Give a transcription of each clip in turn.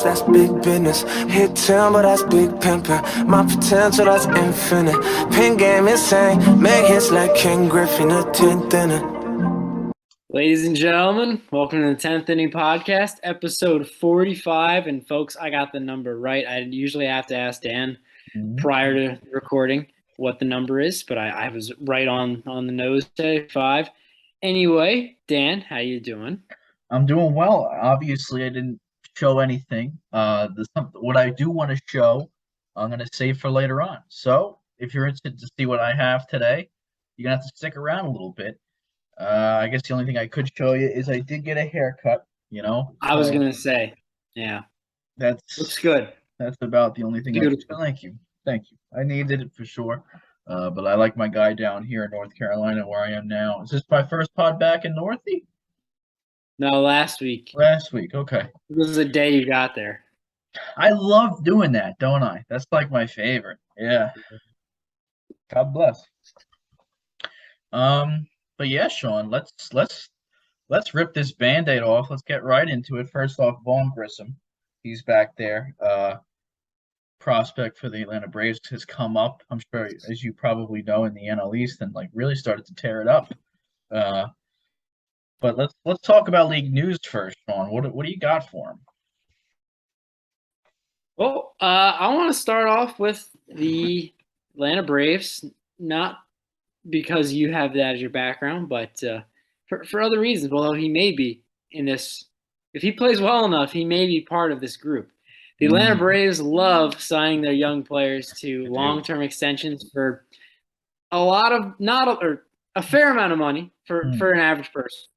That's big business. Hit 10, but that's big pimpin'. My potential, that's infinite. Pin game insane. Make hits like King Griffin, a 10th inning. Ladies and gentlemen, welcome to the 10th Inning Podcast, episode 45. And folks, I got the number right. I usually have to ask Dan prior to recording what the number is, but I was right on the nose today, 5. Anyway, Dan, how you doing? I'm doing well. Obviously, I didn't show anything. What I do want to show, I'm going to save for later on. So, if you're interested to see what I have today, you're going to have to stick around a little bit. I guess the only thing I could show you is I did get a haircut, I was going to say, yeah. Looks good. That's about the only thing Beautiful. Thank you. I needed it for sure. But I like my guy down here in North Carolina where I am now. Is this my first pod back in Northie? No, last week. Last week, okay. This is the day you got there. I love doing that, don't I? That's like my favorite. Yeah. God bless. But yeah, Sean, let's rip this Band-Aid off. Let's get right into it. First off, Vaughn Grissom. He's back there. Prospect for the Atlanta Braves has come up, I'm sure, as you probably know, in the NL East and really started to tear it up. But let's talk about league news first, Sean. What do you got for him? Well, I want to start off with the Atlanta Braves, not because you have that as your background, but for other reasons. Although he may be in this, if he plays well enough, he may be part of this group. The Atlanta Braves love signing their young players to long-term extensions for a fair amount of money for an average person,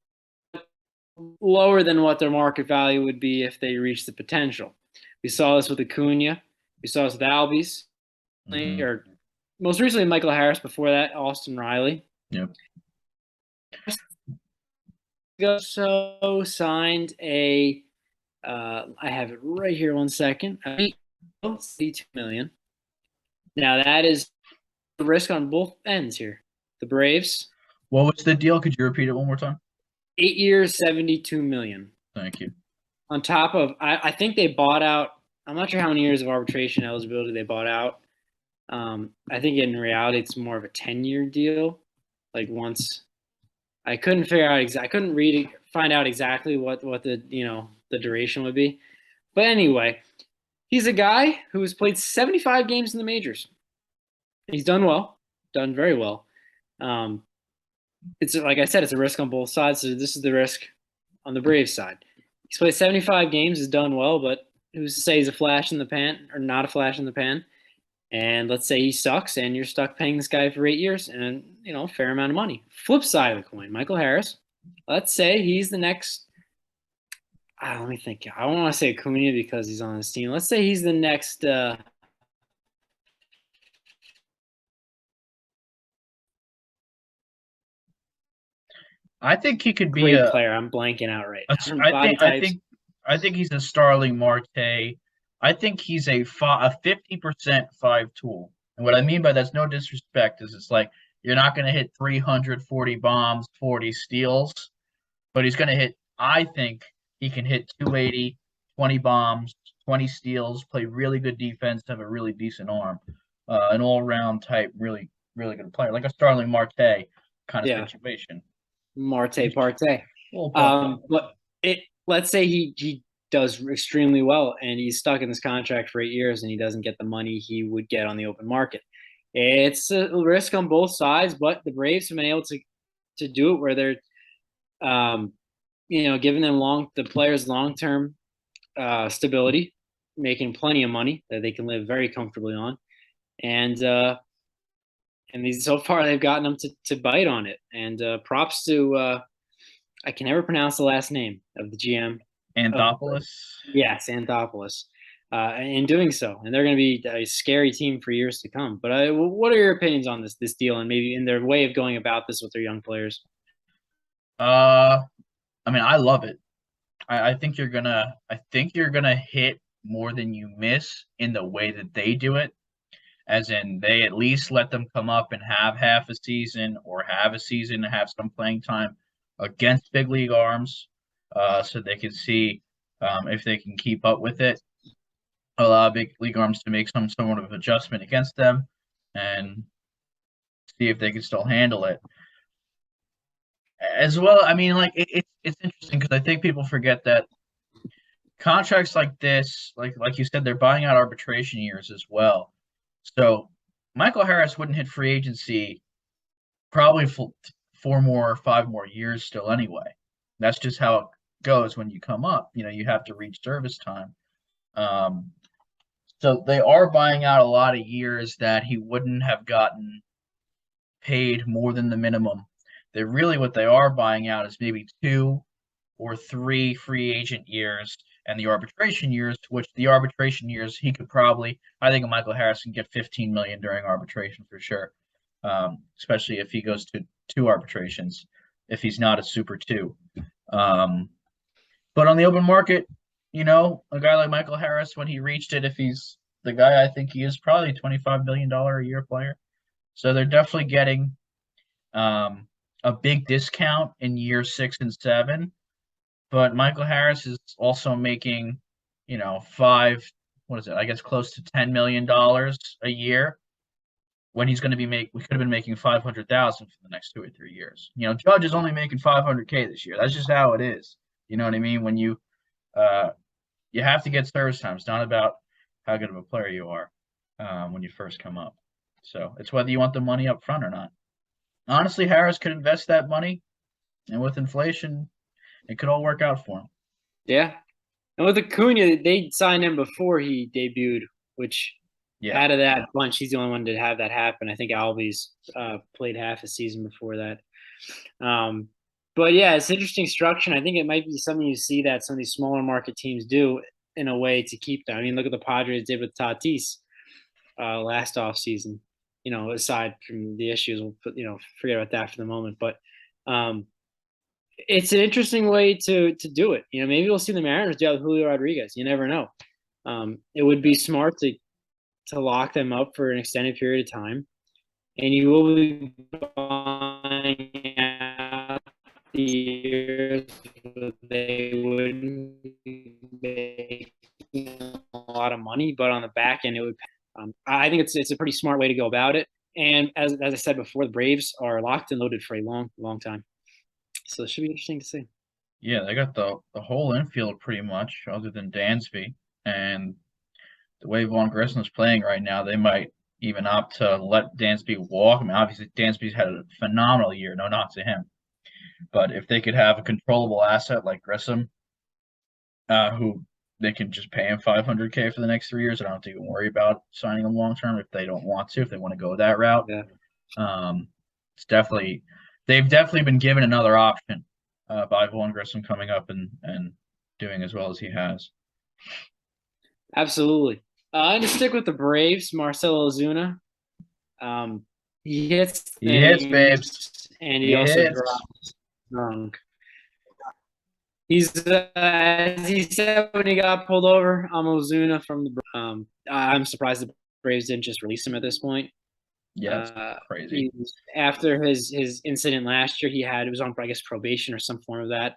lower than what their market value would be if they reached the potential. We saw this with Acuna. We saw this with Albies, or most recently Michael Harris. Before that, Austin Riley. Yep. So signed a. I have it right here. 1 second. $82 million. Now that is the risk on both ends here. The Braves. What was the deal? Could you repeat it one more time? 8 years, $72 million. Thank you. On top of, I think they bought out. I'm not sure how many years of arbitration eligibility they bought out. I think in reality it's more of a 10-year deal. Like once, I couldn't figure out I couldn't find out exactly what the duration would be. But anyway, he's a guy who has played 75 games in the majors. He's done very well. It's like I said, it's a risk on both sides. So this is the risk on the Braves side. He's played 75 games, has done well, but who's to say he's a flash in the pan or not a flash in the pan? And let's say he sucks and you're stuck paying this guy for 8 years and, a fair amount of money. Flip side of the coin, Michael Harris. Let's say he's the next let me think. I don't want to say Acuna because he's on this team. Let's say he's the next I think he could be great player. I'm blanking out right now. I think he's a Starling Marte. I think he's a 50% 5 tool. And what I mean by that's no disrespect is it's like you're not going to hit 340 bombs, 40 steals, but he's going to hit. I think he can hit 280, 20 bombs, 20 steals, play really good defense, have a really decent arm, an all-around type, really, really good player, like a Starling Marte kind of situation. Marte. But let's say he does extremely well and he's stuck in this contract for 8 years and he doesn't get the money he would get on the open market. It's a risk on both sides, but the Braves have been able to do it where they're, giving them the players long-term stability, making plenty of money that they can live very comfortably on, and these so far they've gotten them to bite on it. And props to I can never pronounce the last name of the GM. Anthopoulos. Yes, Anthopoulos. In doing so, and they're going to be a scary team for years to come. But what are your opinions on this deal, and maybe in their way of going about this with their young players? I mean, I love it. I think you're gonna hit more than you miss in the way that they do it. As in, they at least let them come up and have half a season or have a season and have some playing time against big league arms, so they can see if they can keep up with it. allow big league arms to make some somewhat of adjustment against them and see if they can still handle it. As well, I mean, like it's interesting because I think people forget that contracts like this, like you said, they're buying out arbitration years as well. So Michael Harris wouldn't hit free agency probably for 4 more or 5 more years still anyway. That's just how it goes when you come up. You have to reach service time. Um, so they are buying out a lot of years that he wouldn't have gotten paid more than the minimum. They really what they are buying out is maybe 2 or 3 free agent years and the arbitration years, which the arbitration years he could probably I think Michael Harris can get 15 million during arbitration for sure. Especially if he goes to 2 arbitrations, if he's not a super two. But on the open market, a guy like Michael Harris, when he reached it, if he's the guy I think he is, probably $25 million a year player. So they're definitely getting a big discount in year 6 and 7. But Michael Harris is also making, what is it? I guess close to $10 million a year when he's going to we could have been making 500,000 for the next 2 or 3 years. Judge is only making 500K this year. That's just how it is. You know what I mean? When uh, you have to get service time. It's not about how good of a player you are when you first come up. So it's whether you want the money up front or not. Honestly, Harris could invest that money, and with inflation, it could all work out for him. Yeah. And with Acuna, they signed him before he debuted, which out of that bunch, he's the only one to have that happen. I think Albies played half a season before that. But yeah, it's interesting structure. I think it might be something you see that some of these smaller market teams do in a way to keep them. I mean, look at the Padres did with Tatis last offseason. Aside from the issues, we'll forget about that for the moment. But it's an interesting way to do it. Maybe we'll see the Mariners do it with Julio Rodriguez. You never know. It would be smart to lock them up for an extended period of time, and you will be buying out the years where they wouldn't be making a lot of money, but on the back end, it would. I think it's a pretty smart way to go about it. And as I said before, the Braves are locked and loaded for a long, long time. So it should be interesting to see. Yeah, they got the whole infield pretty much, other than Dansby. And the way Vaughn Grissom's playing right now, they might even opt to let Dansby walk. I mean, obviously, Dansby's had a phenomenal year, no knock to him. But if they could have a controllable asset like Grissom, who they can just pay him 500K for the next 3 years, I don't have to even worry about signing him long term if they don't want to, if they want to go that route. Yeah. They've definitely been given another option by Vaughn Grissom coming up and doing as well as he has. Absolutely. And to stick with the Braves, Marcelo Ozuna. He hits Babes. And he also drops drunk. He's as he said when he got pulled over, I'm Ozuna from the. I'm surprised the Braves didn't just release him at this point. Yeah, that's crazy. After his incident last year, it was on, I guess, probation or some form of that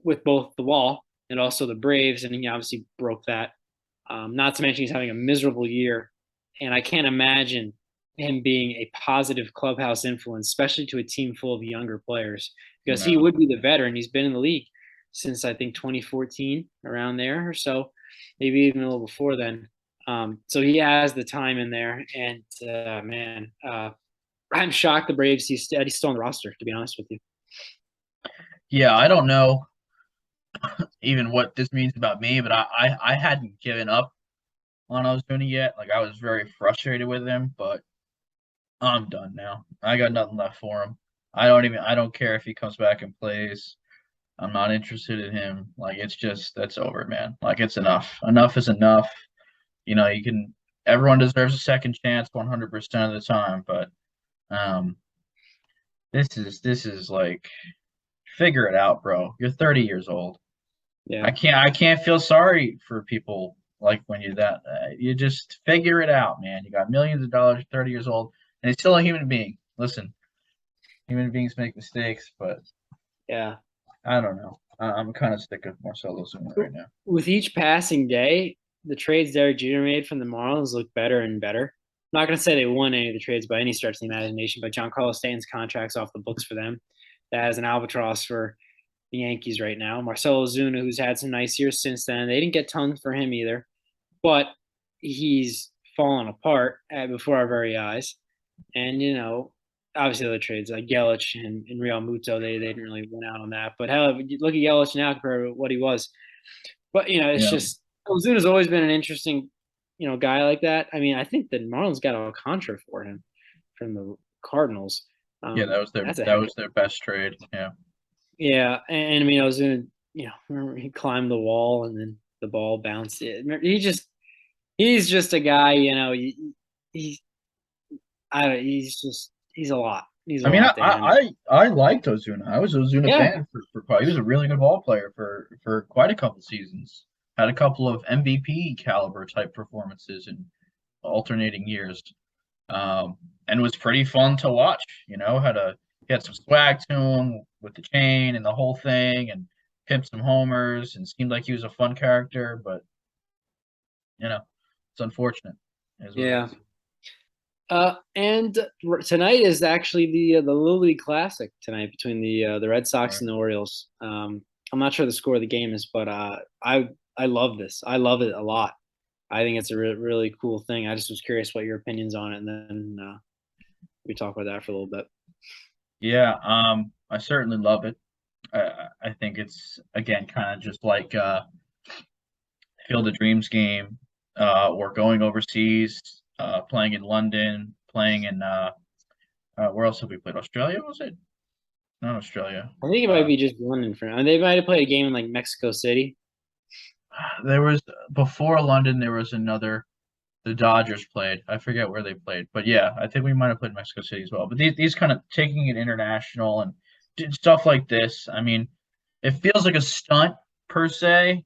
with both the Wall and also the Braves, and he obviously broke that. Not to mention he's having a miserable year, and I can't imagine him being a positive clubhouse influence, especially to a team full of younger players, because he would be the veteran. He's been in the league since I think 2014, around there or so, maybe even a little before then. So he has the time in there, and man, I'm shocked the Braves he's still on the roster, to be honest with you. Yeah, I don't know even what this means about me, but I hadn't given up on Ozuna yet. Like, I was very frustrated with him, but I'm done now. I got nothing left for him. I don't care if he comes back and plays. I'm not interested in him. Like, that's over, man. Like, it's enough. Enough is enough. Everyone deserves a second chance 100% of the time, but this is like, figure it out, bro. You're 30 years old. Yeah. I can't feel sorry for people like when you're that. You just figure it out, man. You got millions of dollars. You're 30 years old, and he's still a human being. Listen, human beings make mistakes, but yeah, I don't know. I'm kind of sick of Marcelo Ozuna right now. With each passing day, the trades Derek Jeter made from the Marlins look better and better. I'm not going to say they won any of the trades by any stretch of the imagination, but Giancarlo Stanton's contract's off the books for them. That is an albatross for the Yankees right now. Marcelo Ozuna, who's had some nice years since then, they didn't get tons for him either, but he's fallen apart before our very eyes. And obviously other trades like Yelich and Real Muto, they didn't really win out on that. But hell, you look at Yelich now compared to what he was. But it's Yeah. just Ozuna's always been an interesting, guy like that. I mean, I think the Marlins got Alcantara for him from the Cardinals. Yeah, that was their best trade. Yeah. Yeah, and I mean, Ozuna, remember he climbed the wall and then the ball bounced. He's just a guy, he's I don't. He's a lot. He's a I mean, lot to handle. I liked Ozuna. I was an Ozuna Yeah. fan for quite. He was a really good ball player for quite a couple seasons. Had a couple of MVP caliber type performances in alternating years, and was pretty fun to watch. He had some swag to him with the chain and the whole thing, and pimped some homers, and seemed like he was a fun character. But it's unfortunate. It is what it Yeah. is. And tonight is actually the Little League Classic tonight between the Red Sox Right. and the Orioles. I'm not sure the score of the game is, but I love this. I love it a lot. I think it's a really cool thing. I just was curious what your opinions on it, and then we talk about that for a little bit. Yeah, I certainly love it. I think it's again kind of just like Field of Dreams game, or going overseas, playing in London, playing in where else have we played? Australia, was it? Not Australia. I think it might be just London for now. And they might have played a game in like Mexico City. There was before London. There was another. The Dodgers played. I forget where they played, but yeah, I think we might have played Mexico City as well. But these kind of taking it international and stuff like this. I mean, it feels like a stunt per se,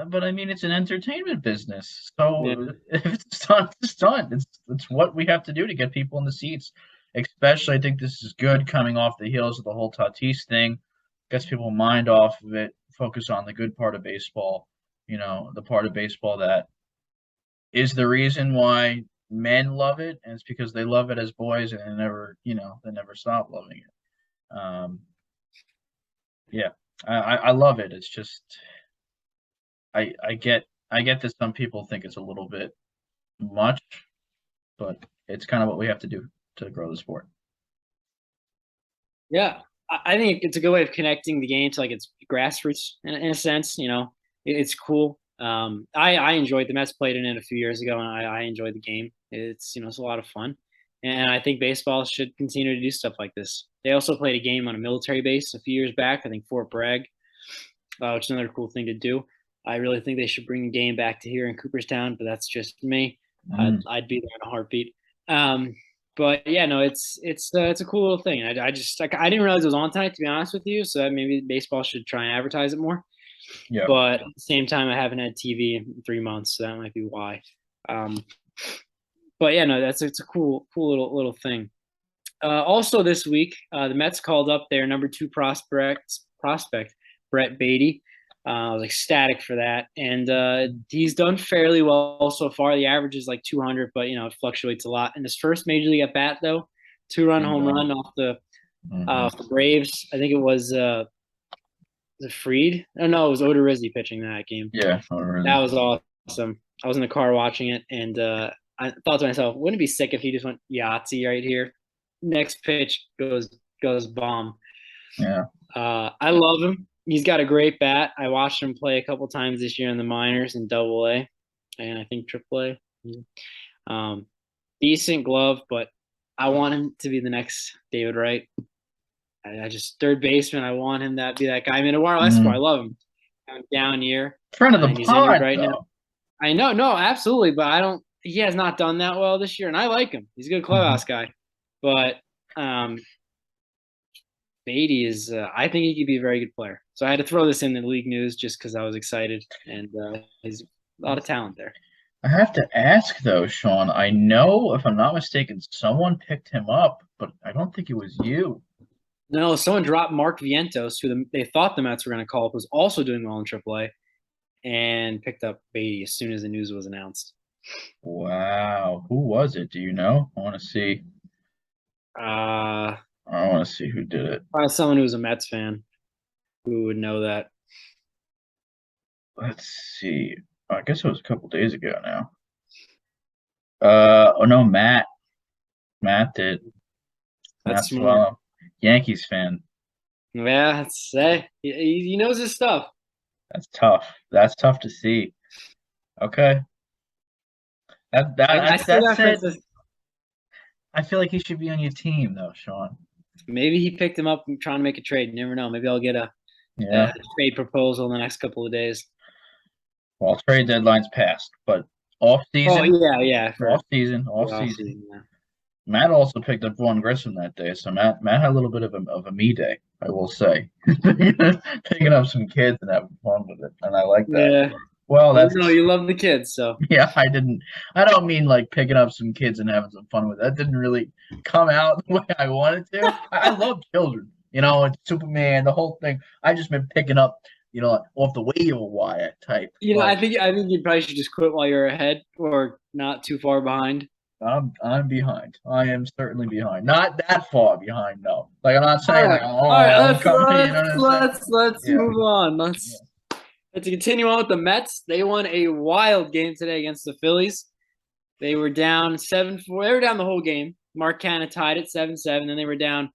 but I mean, it's an entertainment business. So Yeah. if it's a stunt, it's a stunt. It's what we have to do to get people in the seats. Especially, I think this is good coming off the heels of the whole Tatis thing. Gets people mind off of it, focus on the good part of baseball. The part of baseball that is the reason why men love it, and it's because they love it as boys, and they never stop loving it. Yeah, I love it. It's just I get that some people think it's a little bit much, but it's kind of what we have to do to grow the sport. Yeah, I think it's a good way of connecting the game to like its grassroots in a sense. It's cool. I enjoyed the Mets played in it a few years ago, and I enjoyed the game. It's a lot of fun, and I think baseball should continue to do stuff like this. They also played a game on a military base a few years back. I think Fort Bragg, which is another cool thing to do. I really think they should bring the game back to here in Cooperstown, but that's just me. I'd be there in a heartbeat. But yeah, no, it's a cool little thing. I just like I didn't realize it was on tonight, to be honest with you. So maybe baseball should try and advertise it more. Yeah. But at the same time, I haven't had TV in 3 months, so that might be why. But yeah, no, it's a cool little thing. Also this week, the Mets called up their number 2 prospect Brett Beatty. I was ecstatic for that, and he's done fairly well so far. The average is like 200, but it fluctuates a lot. In his first major league at bat, though, 2-run home run off the Braves. I think it was Freed. No, it was Odorizzi pitching that game. Yeah, that was awesome. I was in the car watching it, and I thought to myself, wouldn't it be sick if he just went Yahtzee right here? Next pitch goes bomb. Yeah. I love him. He's got a great bat. I watched him play a couple times this year in the minors in Double-A, and I think Triple-A. Decent glove, but I want him to be the next David Wright. I just third baseman. I want him to be that guy. I mean, Eduardo Escobar, I love him. Down year, friend of the he's pod right though. now. I know, no, absolutely, but I don't. He has not done that well this year, and I like him. He's a good clubhouse guy, but Beatty is. I think he could be a very good player. So I had to throw this in the league news just because I was excited, and he's a lot of talent there. I have to ask though, Sean. I know, if I'm not mistaken, someone picked him up, but I don't think it was you. No, someone dropped Mark Vientos, who they thought the Mets were going to call up, was also doing well in AAA. and picked up Beatty as soon as the news was announced. Wow. Who was it? Do you know? I want to see. Uh, I want to see who did it. Probably someone who's a Mets fan who would know that. Let's see. I guess it was a couple days ago now. Oh no, Matt. Matt did. That's Matt smart. Swallow. Yankees fan. Yeah, he knows his stuff. That's tough. That's tough to see. Okay. I still That's got it. Francis. I feel like he should be on your team though, Sean. Maybe he picked him up trying to make a trade. You never know. Maybe I'll get a Yeah. trade proposal in the next couple of days. Well, trade deadline's passed, but off Oh season, yeah, for off season, the off off season. season. Yeah. Matt also picked up Vaughn Grissom that day, so Matt had a little bit of a me day, I will say, picking up some kids and having fun with it, and I like that. Yeah. Well, Well, that's no, you love the kids, so yeah. I don't mean like picking up some kids and having some fun with it. That didn't really come out the way I wanted to. I love children, and Superman, the whole thing. I just meant picking up, like off the waiver wire type. I Like think you probably should just quit while you're ahead or not too far behind. I'm behind. I am certainly behind. Not that far behind, no. Like I'm not saying like, All right. I'm coming. You know what I'm saying? Let's Yeah. move on. Yeah. Let's continue on with the Mets. They won a wild game today against the Phillies. They were down 7-4. They were down the whole game. Mark Canha tied it 7-7. Then they were down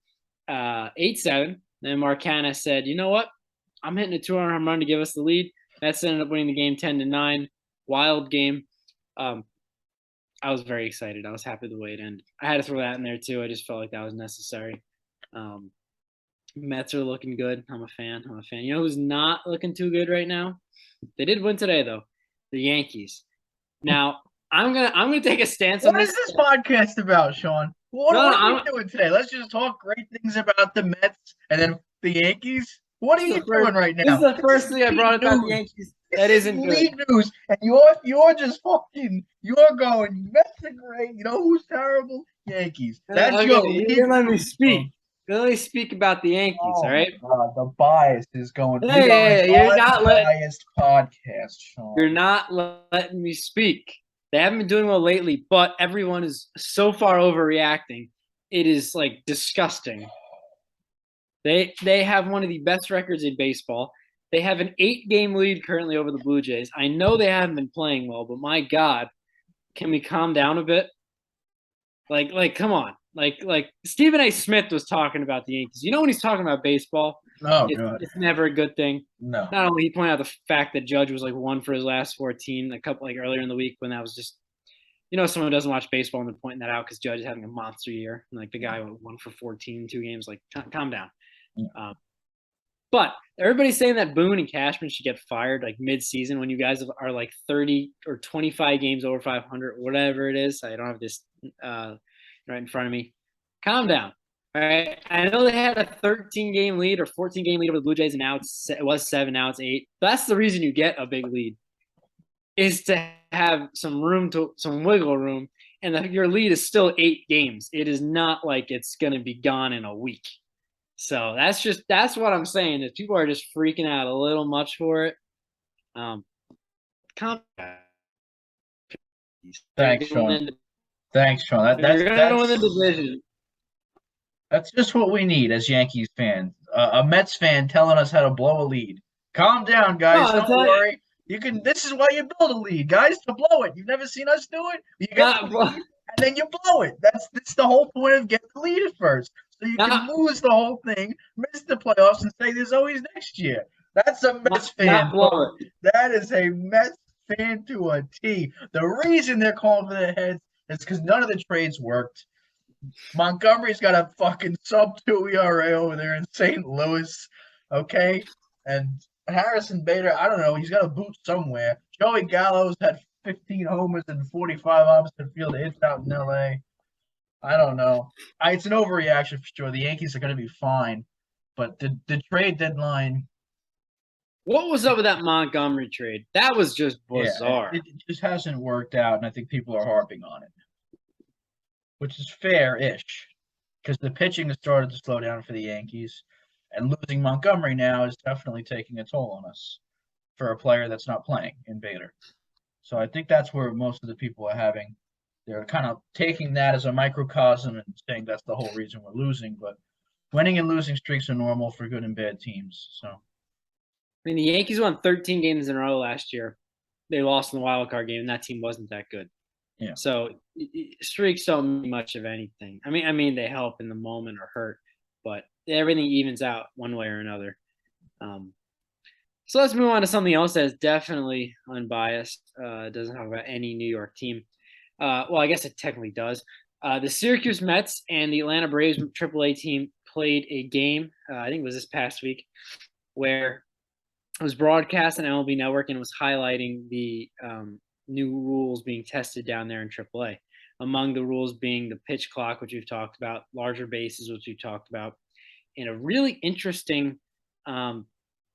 8-7. Then Mark Canha said, "You know what? I'm hitting a 2-run home run to give us the lead." Mets ended up winning the game 10-9. Wild game. I was very excited. I was happy the way it ended. I had to throw that in there too. I just felt like that was necessary. Mets are looking good. I'm a fan. You know who's not looking too good right now? They did win today though. The Yankees. Now I'm gonna take a stance on What this. is this podcast about, Sean? What are you doing today? Let's just talk great things about the Mets and then the Yankees. What are you doing right now? This is the first thing I brought about the Yankees. That isn't good. League news, and you're just you're going Mets are great. You know who's terrible? Yankees. That's Okay, your league. you're letting me speak. Let me speak about the Yankees, all right? God, the bias is going. Hey, you're not biased podcast, Sean. You're not letting me speak. They haven't been doing well lately, but everyone is so far overreacting. It is like disgusting. They have one of the best records in baseball. They have an 8-game lead currently over the Blue Jays. I know they haven't been playing well, but my God, can we calm down a bit? Like, come on. Like Stephen A. Smith was talking about the Yankees. You know when he's talking about baseball, it's never a good thing. No. Not only he pointed out the fact that Judge was like 1 for his last 14, a couple like earlier in the week when that was just, someone doesn't watch baseball and they're pointing that out because Judge is having a monster year. And like the guy went 1 for 14 in 2 games. Like, calm down. Yeah. But everybody's saying that Boone and Cashman should get fired like mid-season when you guys are like 30 or 25 games over 500, whatever it is. I don't have this right in front of me. Calm down. All right. I know they had a 13-game lead or 14-game lead over the Blue Jays, and now it was 7. Now it's 8. That's the reason you get a big lead, is to have some wiggle room, and your lead is still 8 games. It is not like it's going to be gone in a week. So that's what I'm saying, is people are just freaking out a little much for it. Thanks, Sean. Thanks, Sean. You're gonna win the division. That's just what we need as Yankees fans. A Mets fan telling us how to blow a lead. Calm down, guys. Don't worry. You can. This is why you build a lead, guys, to blow it. You've never seen us do it. You get the lead, and then you blow it. That's the whole point of getting the lead at first. So you can lose the whole thing, miss the playoffs, and say there's always next year. That's a Mets fan. That is a Mets fan to a T. The reason they're calling for their heads is because none of the trades worked. Montgomery's got a fucking sub-2 ERA over there in St. Louis, okay? And Harrison Bader, I don't know, he's got a boot somewhere. Joey Gallo's had 15 homers and 45 opposite field hits out in L.A. I don't know. It's an overreaction for sure. The Yankees are going to be fine, but the trade deadline. What was up with that Montgomery trade? That was just bizarre. Yeah, it just hasn't worked out, and I think people are harping on it, which is fair-ish, because the pitching has started to slow down for the Yankees, and losing Montgomery now is definitely taking a toll on us. for a player that's not playing in Bader. So I think that's where most of the people are having. They're kind of taking that as a microcosm and saying that's the whole reason we're losing. But winning and losing streaks are normal for good and bad teams. So I mean, the Yankees won 13 games in a row last year. They lost in the wild card game, and that team wasn't that good. yeah, So streaks don't mean much of anything. I mean, they help in the moment or hurt, but everything evens out one way or another. So let's move on to something else that is definitely unbiased. Doesn't talk about any New York team. Well, I guess it technically does. The Syracuse Mets and the Atlanta Braves AAA team played a game. I think it was this past week, where it was broadcast on MLB Network and was highlighting the new rules being tested down there in AAA. Among the rules being the pitch clock, which we've talked about, larger bases, which we've talked about, and a really interesting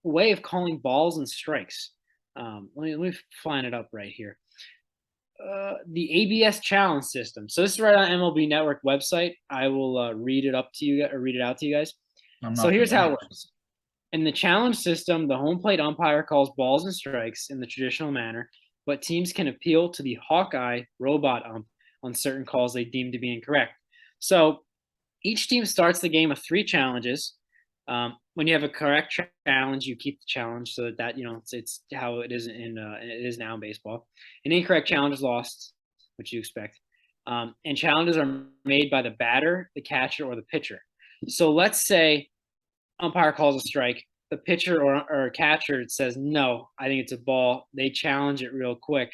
way of calling balls and strikes. Let me find it up right here. The ABS challenge system. So this is right on MLB Network website. I will read it up to you or read it out to you guys. So here's how it works. In the challenge system, the home plate umpire calls balls and strikes in the traditional manner, but teams can appeal to the Hawkeye robot ump on certain calls they deem to be incorrect. So each team starts the game with 3 challenges. When you have a correct challenge, you keep the challenge so that it's how it is it is now in baseball. An incorrect challenge is lost, which you expect. And challenges are made by the batter, the catcher, or the pitcher. So let's say umpire calls a strike. The pitcher or catcher says no, I think it's a ball. They challenge it real quick,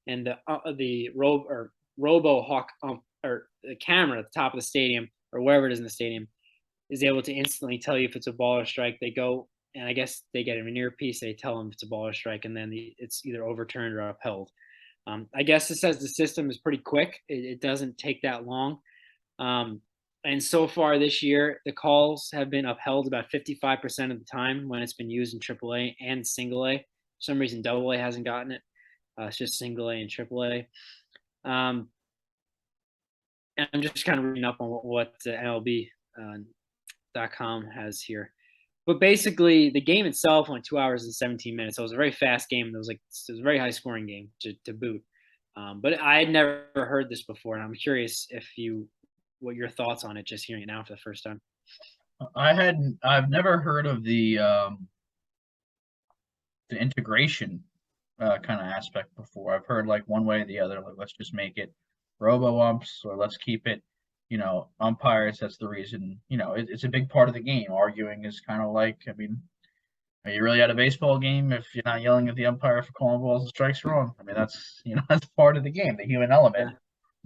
and the robo hawk or the camera at the top of the stadium or wherever it is in the stadium is able to instantly tell you if it's a ball or strike. They go and I guess they get an earpiece. They tell them if it's a ball or strike, and then it's either overturned or upheld. I guess it says the system is pretty quick. It doesn't take that long. And so far this year, the calls have been upheld about 55% of the time when it's been used in AAA and single A. For some reason, AA hasn't gotten it. It's just single A and AAA. And I'm just kind of reading up on what MLB .com has here. But basically, the game itself went 2 hours and 17 minutes. So it was a very fast game. It was a very high scoring game to boot. But I had never heard this before, and I'm curious what your thoughts on it, just hearing it now for the first time. I've never heard of the integration kind of aspect before. I've heard like one way or the other, like let's just make it robo umps or let's keep it, umpires. That's the reason, it's a big part of the game. Arguing is kind of like, I mean, are you really at a baseball game if you're not yelling at the umpire for calling balls and strikes wrong? I mean, that's, that's part of the game. The human element,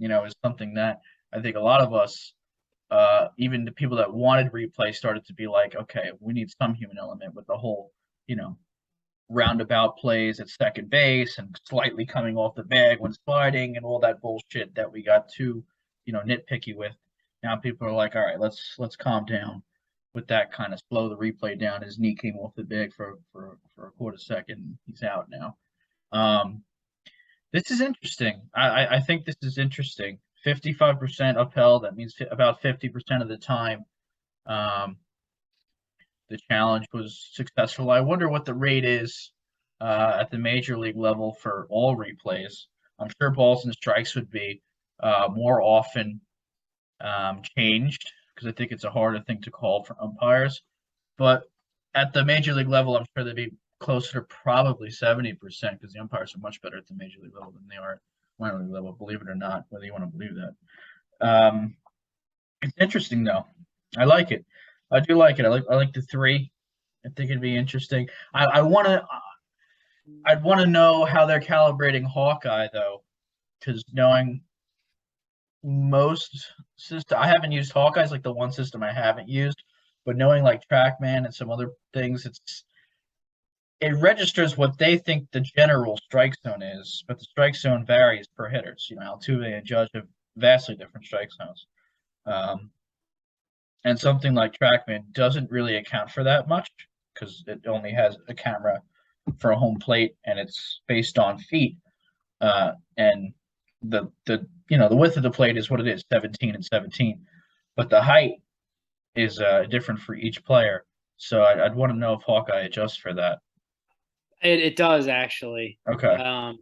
is something that I think a lot of us, even the people that wanted replay, started to be like, okay, we need some human element with the whole, roundabout plays at second base and slightly coming off the bag when sliding and all that bullshit that we got too, nitpicky with. Now people are like, all right, let's calm down with that, kind of slow the replay down. His knee came off the bag for a quarter second. He's out now. This is interesting. I think this is interesting. 55% upheld. That means about 50% of the time the challenge was successful. I wonder what the rate is at the major league level for all replays. I'm sure balls and strikes would be more often changed because I think it's a harder thing to call for umpires. But at the major league level, I'm sure they'd be closer to probably 70% because the umpires are much better at the major league level than they are at minor league level, believe it or not, whether you want to believe that. It's interesting though. I like it. I do like it. I like the 3. I think it'd be interesting. I'd want to know how they're calibrating Hawkeye though, because knowing most system, I haven't used Hawkeye's like the one system I haven't used, but knowing like TrackMan and some other things, it registers what they think the general strike zone is, but the strike zone varies per hitters. Altuve and Judge have vastly different strike zones. And something like TrackMan doesn't really account for that much because it only has a camera for a home plate and it's based on feet. And the width of the plate is what it is, 17 and 17. But the height is different for each player. So I'd want to know if Hawkeye adjusts for that. It does actually. Okay.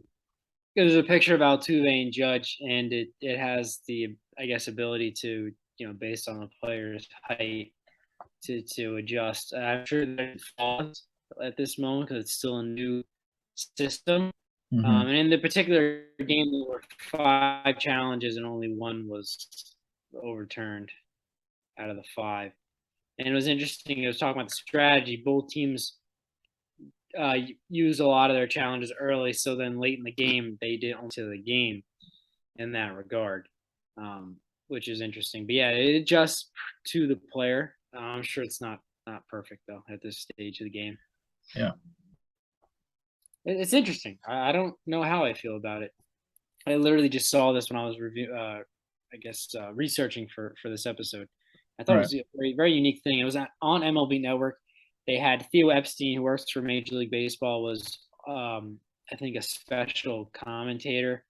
There's a picture of Altuve and Judge, and it has the, I guess, ability to, based on the player's height, to adjust. I'm sure there's flaws at this moment because it's still a new system. Mm-hmm. And in the particular game, there were 5 challenges and only 1 was overturned out of the 5. And it was interesting. It was talking about the strategy. Both teams use a lot of their challenges early, so then late in the game they didn't to the game in that regard, which is interesting. But yeah, it adjusts to the player. I'm sure it's not perfect though at this stage of the game. Yeah, it's interesting. I don't know how I feel about it. I literally just saw this when I was researching for this episode. I thought it was a very, very unique thing. It was on MLB Network. They had Theo Epstein, who works for Major League Baseball, was I think a special commentator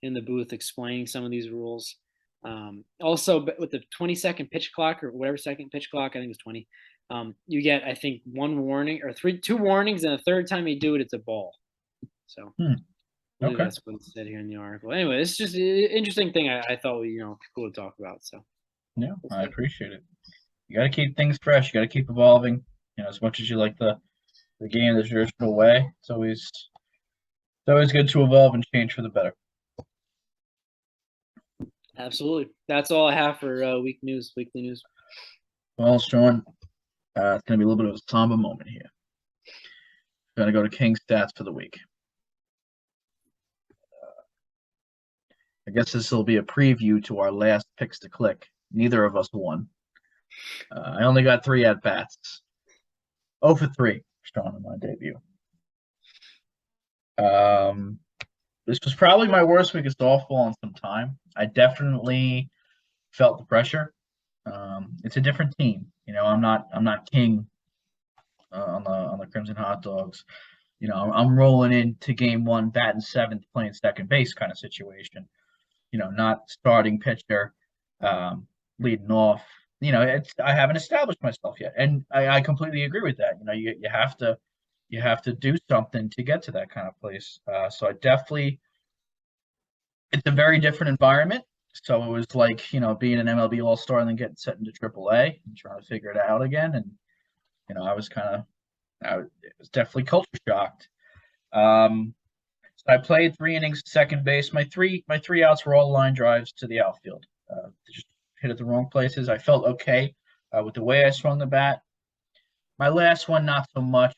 in the booth explaining some of these rules. Also, with the 20-second pitch clock or whatever second pitch clock, I think it's 20. You get, I think, 1 warning or 2 warnings, and the third time you do it, it's a ball. So I believe that's what it said here in the article. Anyway, it's just an interesting thing. I thought cool to talk about. So yeah, I appreciate it. You got to keep things fresh. You got to keep evolving. As much as you like the game the traditional way, it's always good to evolve and change for the better. Absolutely. That's all I have for weekly news. Well, Sean, it's going to be a little bit of a somber moment here. Going to go to King Stats for the week. I guess this will be a preview to our last picks to click. Neither of us won. I only got 3 at bats. 0 for 3, Sean, in my debut. This was probably my worst week of softball in some time. I definitely felt the pressure. It's a different team. I'm not king on the Crimson Hot Dogs. I'm rolling into game 1, batting 7th, playing second base kind of situation. Not starting pitcher, leading off. I haven't established myself yet, and I completely agree with that. You have to do something to get to that kind of place. So it's a very different environment. So it was like, being an MLB All-Star and then getting set into AAA and trying to figure it out again. And, I was definitely culture shocked. So I played 3 innings second base. My three outs were all line drives to the outfield. Just hit at the wrong places. I felt okay with the way I swung the bat. My last one, not so much.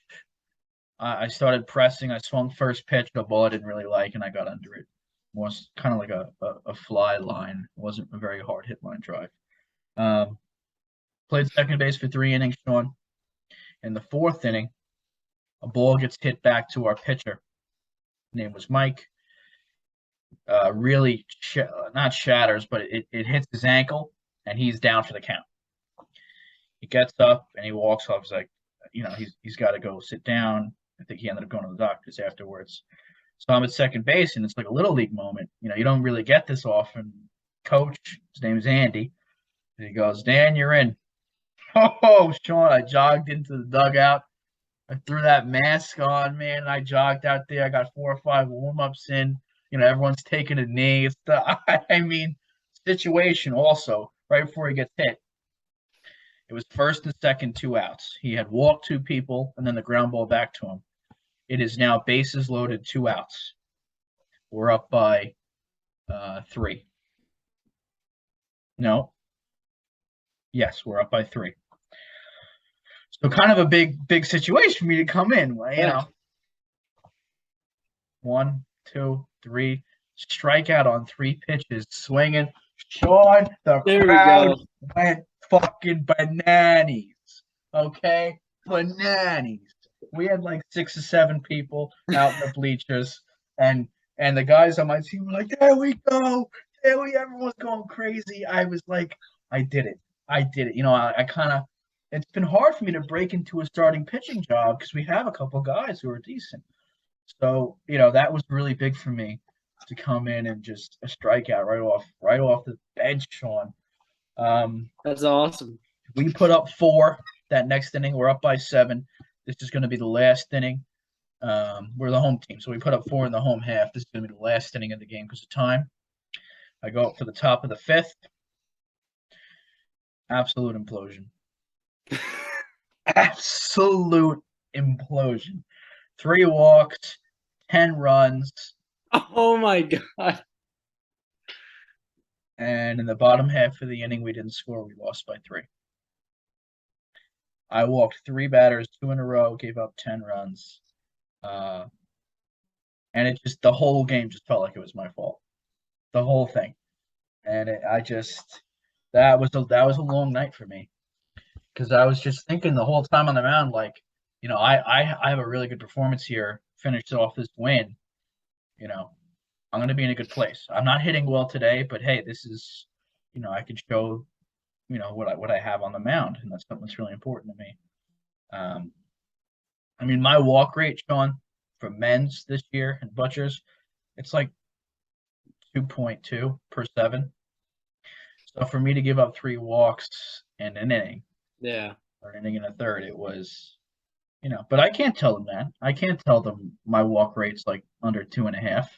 I started pressing. I swung first pitch, a ball I didn't really like, and I got under it. It was kind of like a fly line. It wasn't a very hard hit line drive. Played second base for 3 innings, Sean. In the 4th inning, a ball gets hit back to our pitcher. His name was Mike. Really, not shatters, but it hits his ankle, and he's down for the count. He gets up and he walks off. He's like, he's got to go sit down. I think he ended up going to the doctors afterwards. So I'm at second base, and it's like a little league moment. You don't really get this often. Coach, his name is Andy, and he goes, "Dan, you're in." Oh, Sean, I jogged into the dugout. I threw that mask on, man, and I jogged out there. I got 4 or 5 warm-ups in. Everyone's taking a knee. It's situation also, right before he gets hit. It was first and second, 2 outs. He had walked 2 people and then the ground ball back to him. It is now bases loaded, 2 outs. We're up by 3. No. Yes, we're up by 3. So kind of a big situation for me to come in. Yeah. 1, 2, 3, strikeout on 3 pitches, swinging. Sean, the crowd went fucking bananas. Okay, bananas. We had like 6 or 7 people out in the bleachers, and the guys on my team were like, "There we go, everyone's going crazy." I was like, I did it. I kind of. It's been hard for me to break into a starting pitching job because we have a couple guys who are decent. So, that was really big for me to come in and just a strikeout right off the bench, Sean. That's awesome. We put up 4 that next inning. We're up by 7. This is going to be the last inning. We're the home team, so we put up 4 in the home half. This is going to be the last inning of the game because of time. I go up to the top of the 5th. Absolute implosion. Absolute implosion. 3 walks, 10 runs, Oh my god. and in the bottom half of the inning, we didn't score. We lost by 3. I walked 3 batters, 2 in a row, gave up 10 runs. And it just, the whole game just felt like it was my fault. The whole thing. And that was a long night for me. Because I was just thinking the whole time on the mound, like, I have a really good performance here, finish off this win, I'm going to be in a good place. I'm not hitting well today, but hey, this is, I can show, what I have on the mound, and that's something that's really important to me. I mean, my walk rate, Sean, for men's this year and butchers, it's like 2.2 per 7. So for me to give up 3 walks in an inning, Yeah. or an inning and a third, it was, but I can't tell them that. I can't tell them my walk rate's like under 2.5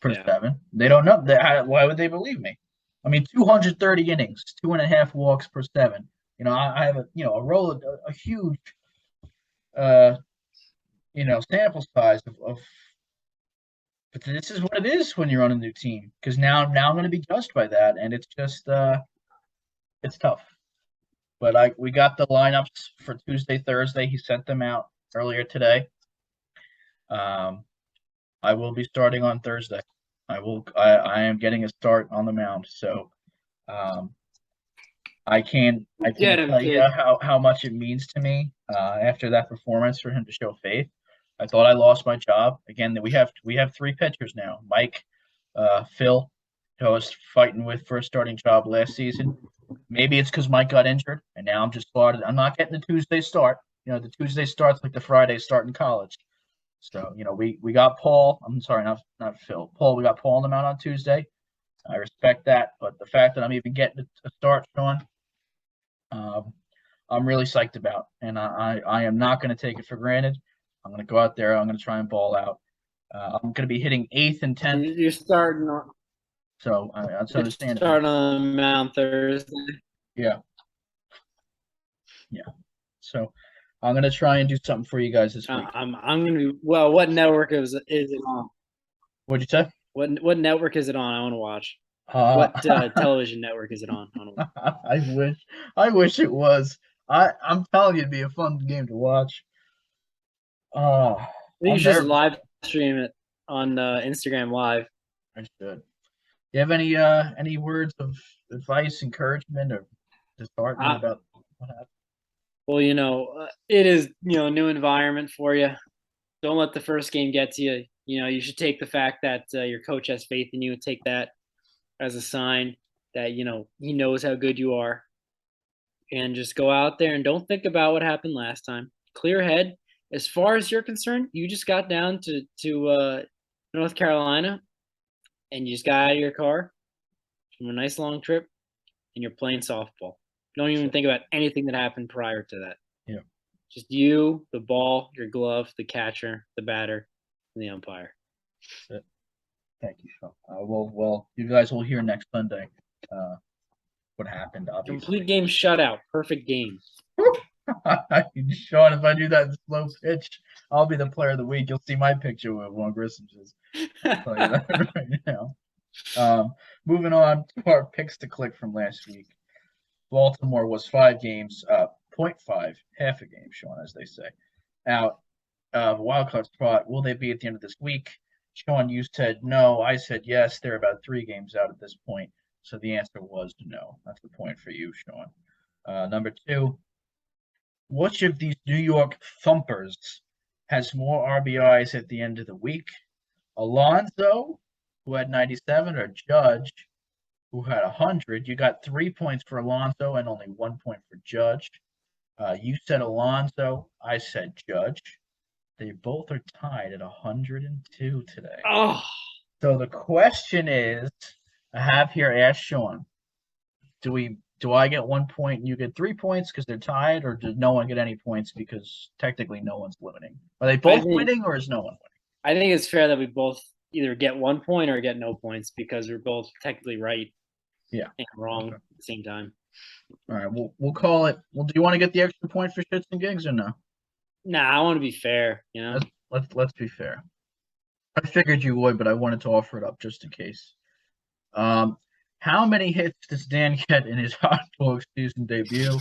per 7. They don't know that. Why would they believe me? I mean, 230 innings, 2.5 walks per 7. I have a huge, sample size of. But this is what it is when you're on a new team. Because now I'm going to be judged by that, and it's just it's tough. But we got the lineups for Tuesday, Thursday. He sent them out earlier today. I will be starting on Thursday. I am getting a start on the mound. So I can't tell you how much it means to me after that performance for him to show faith. I thought I lost my job. Again, we have 3 pitchers now. Mike, Phil, who I was fighting with for a starting job last season. Maybe it's because Mike got injured, and now I'm just started. I'm not getting the Tuesday start. The Tuesday start's like the Friday start in college. So, we got Paul. I'm sorry, not Phil. Paul, we got Paul on the mound on Tuesday. I respect that, but the fact that I'm even getting a start, Sean, I'm really psyched about, and I am not going to take it for granted. I'm going to go out there. I'm going to try and ball out. I'm going to be hitting 8th and 10th. You're starting on. So that's understandable. Starting on Mount Thursday. Yeah. So I'm going to try and do something for you guys this week. I'm going to be. Well, what network is it on? What'd you say? What network is it on? I want to watch. What television network is it on? I wish it was. I'm telling you, it'd be a fun game to watch. You should just live stream it on Instagram Live. I should. Do you have any words of advice, encouragement, or disheartenment about what happened? Well, it is new environment for you. Don't let the first game get to you. You should take the fact that your coach has faith in you and take that as a sign that he knows how good you are, and just go out there and don't think about what happened last time. Clear head. As far as you're concerned, you just got down to North Carolina, and you just got out of your car from a nice long trip, and you're playing softball. Don't even think about anything that happened prior to that. Yeah. Just you, the ball, your glove, the catcher, the batter, and the umpire. That's it. Thank you, Sean. Well, you guys will hear next Sunday what happened, obviously. Complete game shutout. Perfect game. Sean, if I do that in slow pitch, I'll be the player of the week. You'll see my picture with one Grissom's. I'll tell you that right now. Moving on to our picks to click from last week. Baltimore was 5 games, 0.5, half a game, Sean, as they say. Now, wild card spot, will they be at the end of this week? Sean, you said no. I said yes. They're about 3 games out at this point. So the answer was no. That's the point for you, Sean. Number 2, which of these New York Thumpers has more RBIs at the end of the week? Alonso, who had 97, or Judge, who had 100? You got 3 points for Alonso and only 1 point for Judge. You said Alonso. I said Judge. They both are tied at 102 today. Oh. So the question is, I have here asked Sean, do we do I get 1 point and you get 3 points because they're tied, or does no one get any points because technically no one's winning? Are they both winning, or is no one I think it's fair that we both either get 1 point or get no points because we're both technically right winning? and wrong Okay. at the same time. All right, we'll call it. Well, do you want to get the extra point for shits and gigs or no? Nah, I want to be fair, you know? Let's be fair. I figured you would, but I wanted to offer it up just in case. How many hits does Dan get in his hot dog season debut?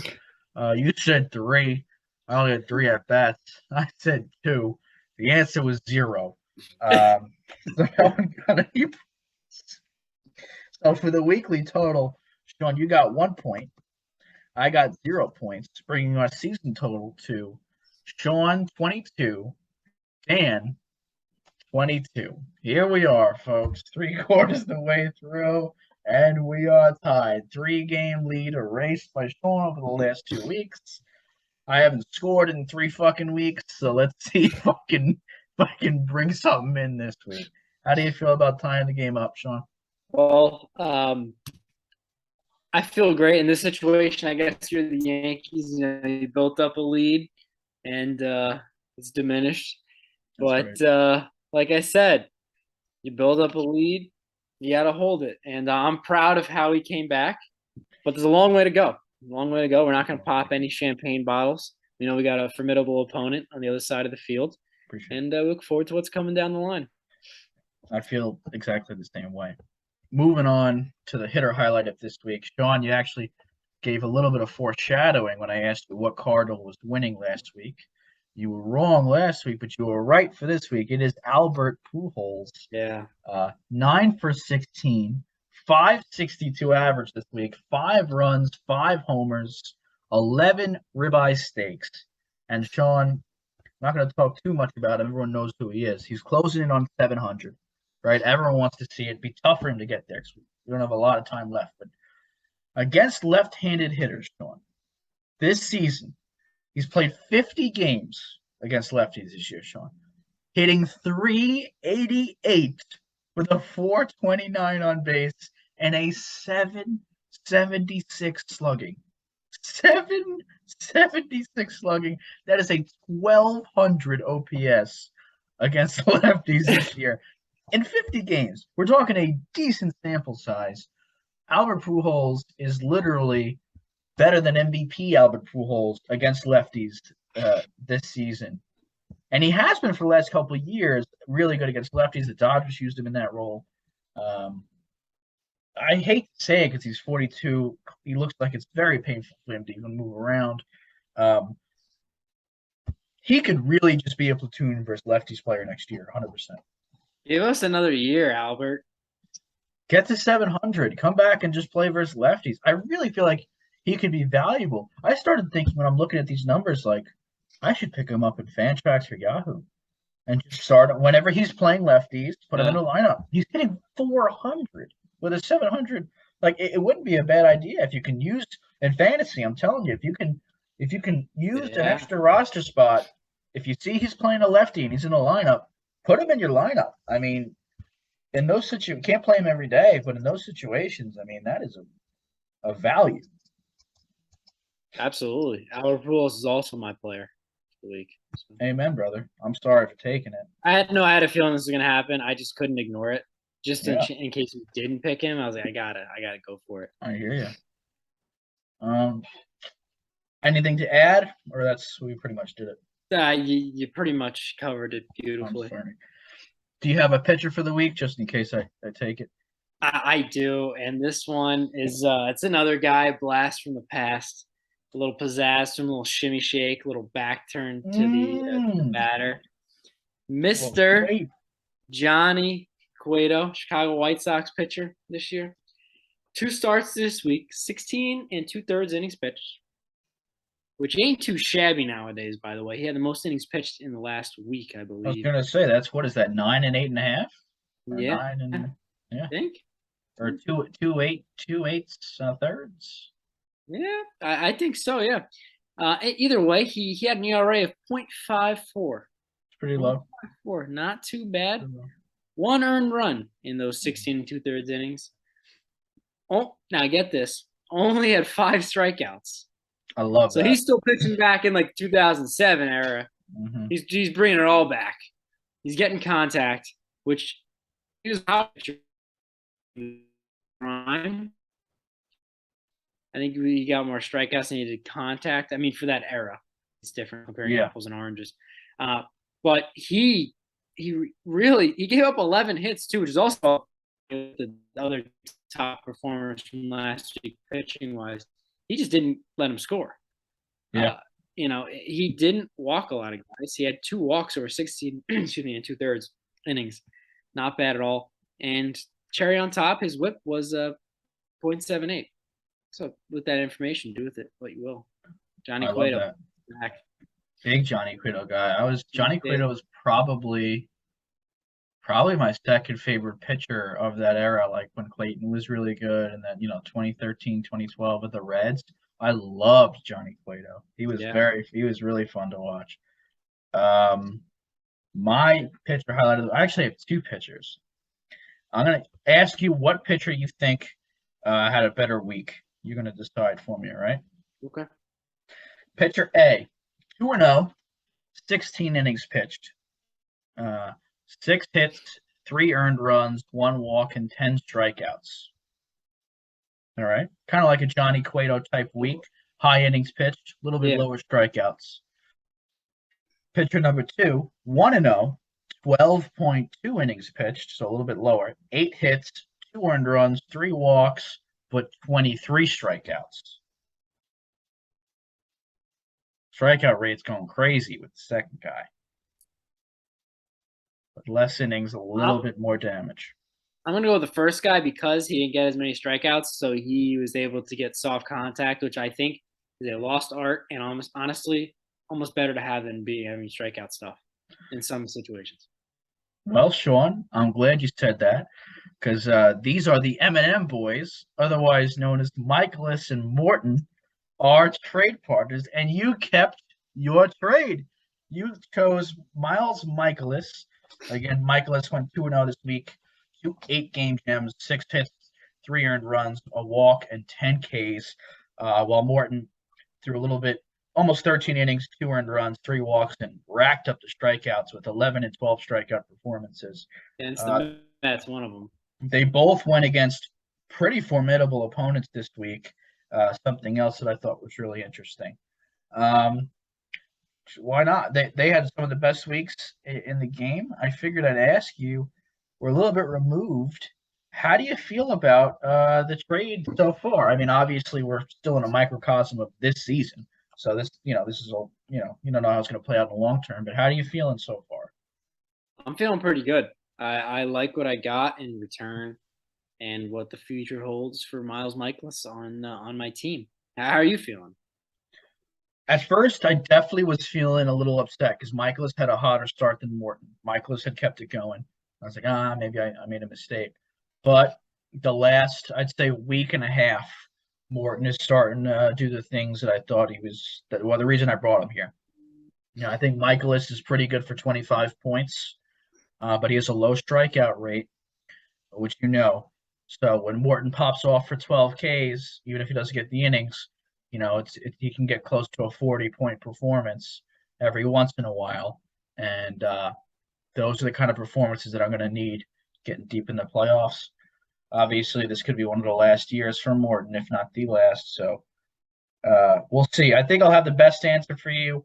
You said 3. I only had 3 at bats. I said 2. The answer was 0. So I'm gonna So for the weekly total, Sean, you got 1 point. I got 0 points, bringing our season total to Sean 22, Dan 22. Here we are, folks, 3/4 the way through, and we are tied. 3-game lead erased by Sean over the last 2 weeks. I haven't scored in 3 fucking weeks, so let's see if I can bring something in this week. How do you feel about tying the game up, Sean? Well, I feel great in this situation. I guess you're the Yankees. You know, you built up a lead, and it's diminished. That's But like I said, you build up a lead, you got to hold it. And I'm proud of how he came back. But there's a long way to go. Long way to go. We're not going to pop any champagne bottles. You know, we got a formidable opponent on the other side of the field, Appreciate it. and we look forward to what's coming down the line. I feel exactly the same way. Moving on to the hitter highlight of this week, Sean, you actually gave a little bit of foreshadowing when I asked you what Cardinal was winning last week. You were wrong last week, but you were right for this week. It is Albert Pujols. Yeah. 9 for 16, 562 average this week, 5 runs, 5 homers, 11 ribeye steaks. And Sean, I'm not going to talk too much about him. Everyone knows who he is. He's closing in on 700, right? Everyone wants to see it. It'd be tough for him to get there because we don't have a lot of time left. But against left-handed hitters, Sean, this season, he's played 50 games against lefties this year, Sean, hitting 388 with a 429 on base and a 776 slugging. 776 slugging. That is a 1200 OPS against lefties this year. In 50 games, we're talking a decent sample size. Albert Pujols is literally better than MVP Albert Pujols against lefties this season. And he has been for the last couple of years really good against lefties. The Dodgers used him in that role. I hate to say it because he's 42. He looks like it's very painful for him to even move around. He could really just be a platoon versus lefties player next year, 100%. Give us another year, Albert. Get to 700. Come back and just play versus lefties. I really feel like he could be valuable. I started thinking when I'm looking at these numbers, like, I should pick him up in Fantrax or Yahoo and just start whenever he's playing lefties, put him in a lineup. He's hitting 400 with a 700. Like it wouldn't be a bad idea if you can use in fantasy. I'm telling you, if you can use an extra roster spot, if you see he's playing a lefty and he's in a lineup, put him in your lineup. I mean, in those situations, can't play him every day, but in those situations, I mean, that is a value. Absolutely. Albert Pujols is also my player for the week. So. Amen, brother. I'm sorry for taking it. I had a feeling this was gonna happen. I just couldn't ignore it. Just in case you didn't pick him, I was like, I gotta go for it. I hear you. Anything to add, or we pretty much did it? You pretty much covered it beautifully. Do you have a pitcher for the week, just in case I take it? I do, and this one is it's another guy, blast from the past. A little pizzazz, some little shimmy shake, a little back turn to the batter. Mr. Johnny Cueto, Chicago White Sox pitcher this year. 2 starts this week, 16 2/3 innings pitched, which ain't too shabby nowadays, by the way. He had the most innings pitched in the last week, I believe. I was going to say, what is that, 9 and 8.5? Yeah. 9 and, I think. Or 2.8 thirds? Yeah, I think so, yeah. Either way, he had an ERA of 0.54. It's pretty low. 0.54, not too bad. 1 earned run in those 16 2/3 innings. Oh, now get this. only had 5 strikeouts. I love So that. he's still pitching back in like 2007 era. Mm-hmm. He's bringing it all back. He's getting contact, which he was out. I think he got more strikeouts than he did contact. I mean, for that era, it's different comparing apples and oranges. But he really gave up 11 hits too, which is also the other top performers from last week pitching wise. He just didn't let him score. Yeah. He didn't walk a lot of guys. He had 2 walks over 16, excuse me, in 2/3 innings. Not bad at all. And cherry on top, his whip was .78. So with that information, do with it what you will. Johnny I love Cueto that. back. Big Johnny Cueto guy. Johnny Cueto was probably my second favorite pitcher of that era, like when Clayton was really good, and then 2013, 2012 with the Reds. I loved Johnny Cueto. He was really fun to watch. My pitcher highlighted. I actually have 2 pitchers. I'm gonna ask you what pitcher you think had a better week. You're gonna decide for me, all right? Okay. Pitcher A, 2-0, 16 innings pitched, 6 hits, 3 earned runs, 1 walk, and 10 strikeouts. All right, kind of like a Johnny Cueto type week. High innings pitched, a little bit lower strikeouts. Pitcher number 2, 1-0, 12.2 innings pitched, so a little bit lower. 8 hits, 2 earned runs, 3 walks, but 23 strikeouts. Strikeout rate's going crazy with the second guy. But less innings, a little bit more damage. I'm going to go with the first guy because he didn't get as many strikeouts, so he was able to get soft contact, which I think is a lost art and almost better to have than having strikeout stuff in some situations. Well, Sean, I'm glad you said that because these are the M&M boys, otherwise known as Michaelis and Morton, are trade partners, and you kept your trade. You chose Miles Michaelis. Again, Michaelis went 2-0 this week, 8 game jams, 6 hits, 3 earned runs, a walk, and 10 Ks, while Morton threw a little bit, almost 13 innings, 2 earned runs, 3 walks, and racked up the strikeouts with 11 and 12 strikeout performances. Against the Mets, one of them. They both went against pretty formidable opponents this week. Something else that I thought was really interesting. Why not? They had some of the best weeks in the game. I figured I'd ask you. We're a little bit removed. How do you feel about the trade so far? I mean, obviously we're still in a microcosm of this season, so this is all you don't know how it's going to play out in the long term. But how are you feeling so far? I'm feeling pretty good. I like what I got in return, and what the future holds for Miles Michaelis on my team. How are you feeling? At first, I definitely was feeling a little upset because Michaelis had a hotter start than Morton. Michaelis had kept it going. I was like, maybe I made a mistake. But the last, I'd say, week and a half, Morton is starting to do the things that I thought he was. Well, the reason I brought him here. I think Michaelis is pretty good for 25 points, but he has a low strikeout rate, which you know. So when Morton pops off for 12 Ks, even if he doesn't get the innings, he can get close to a 40-point performance every once in a while, and those are the kind of performances that I'm going to need getting deep in the playoffs. Obviously, this could be one of the last years for Morton, if not the last. So we'll see. I think I'll have the best answer for you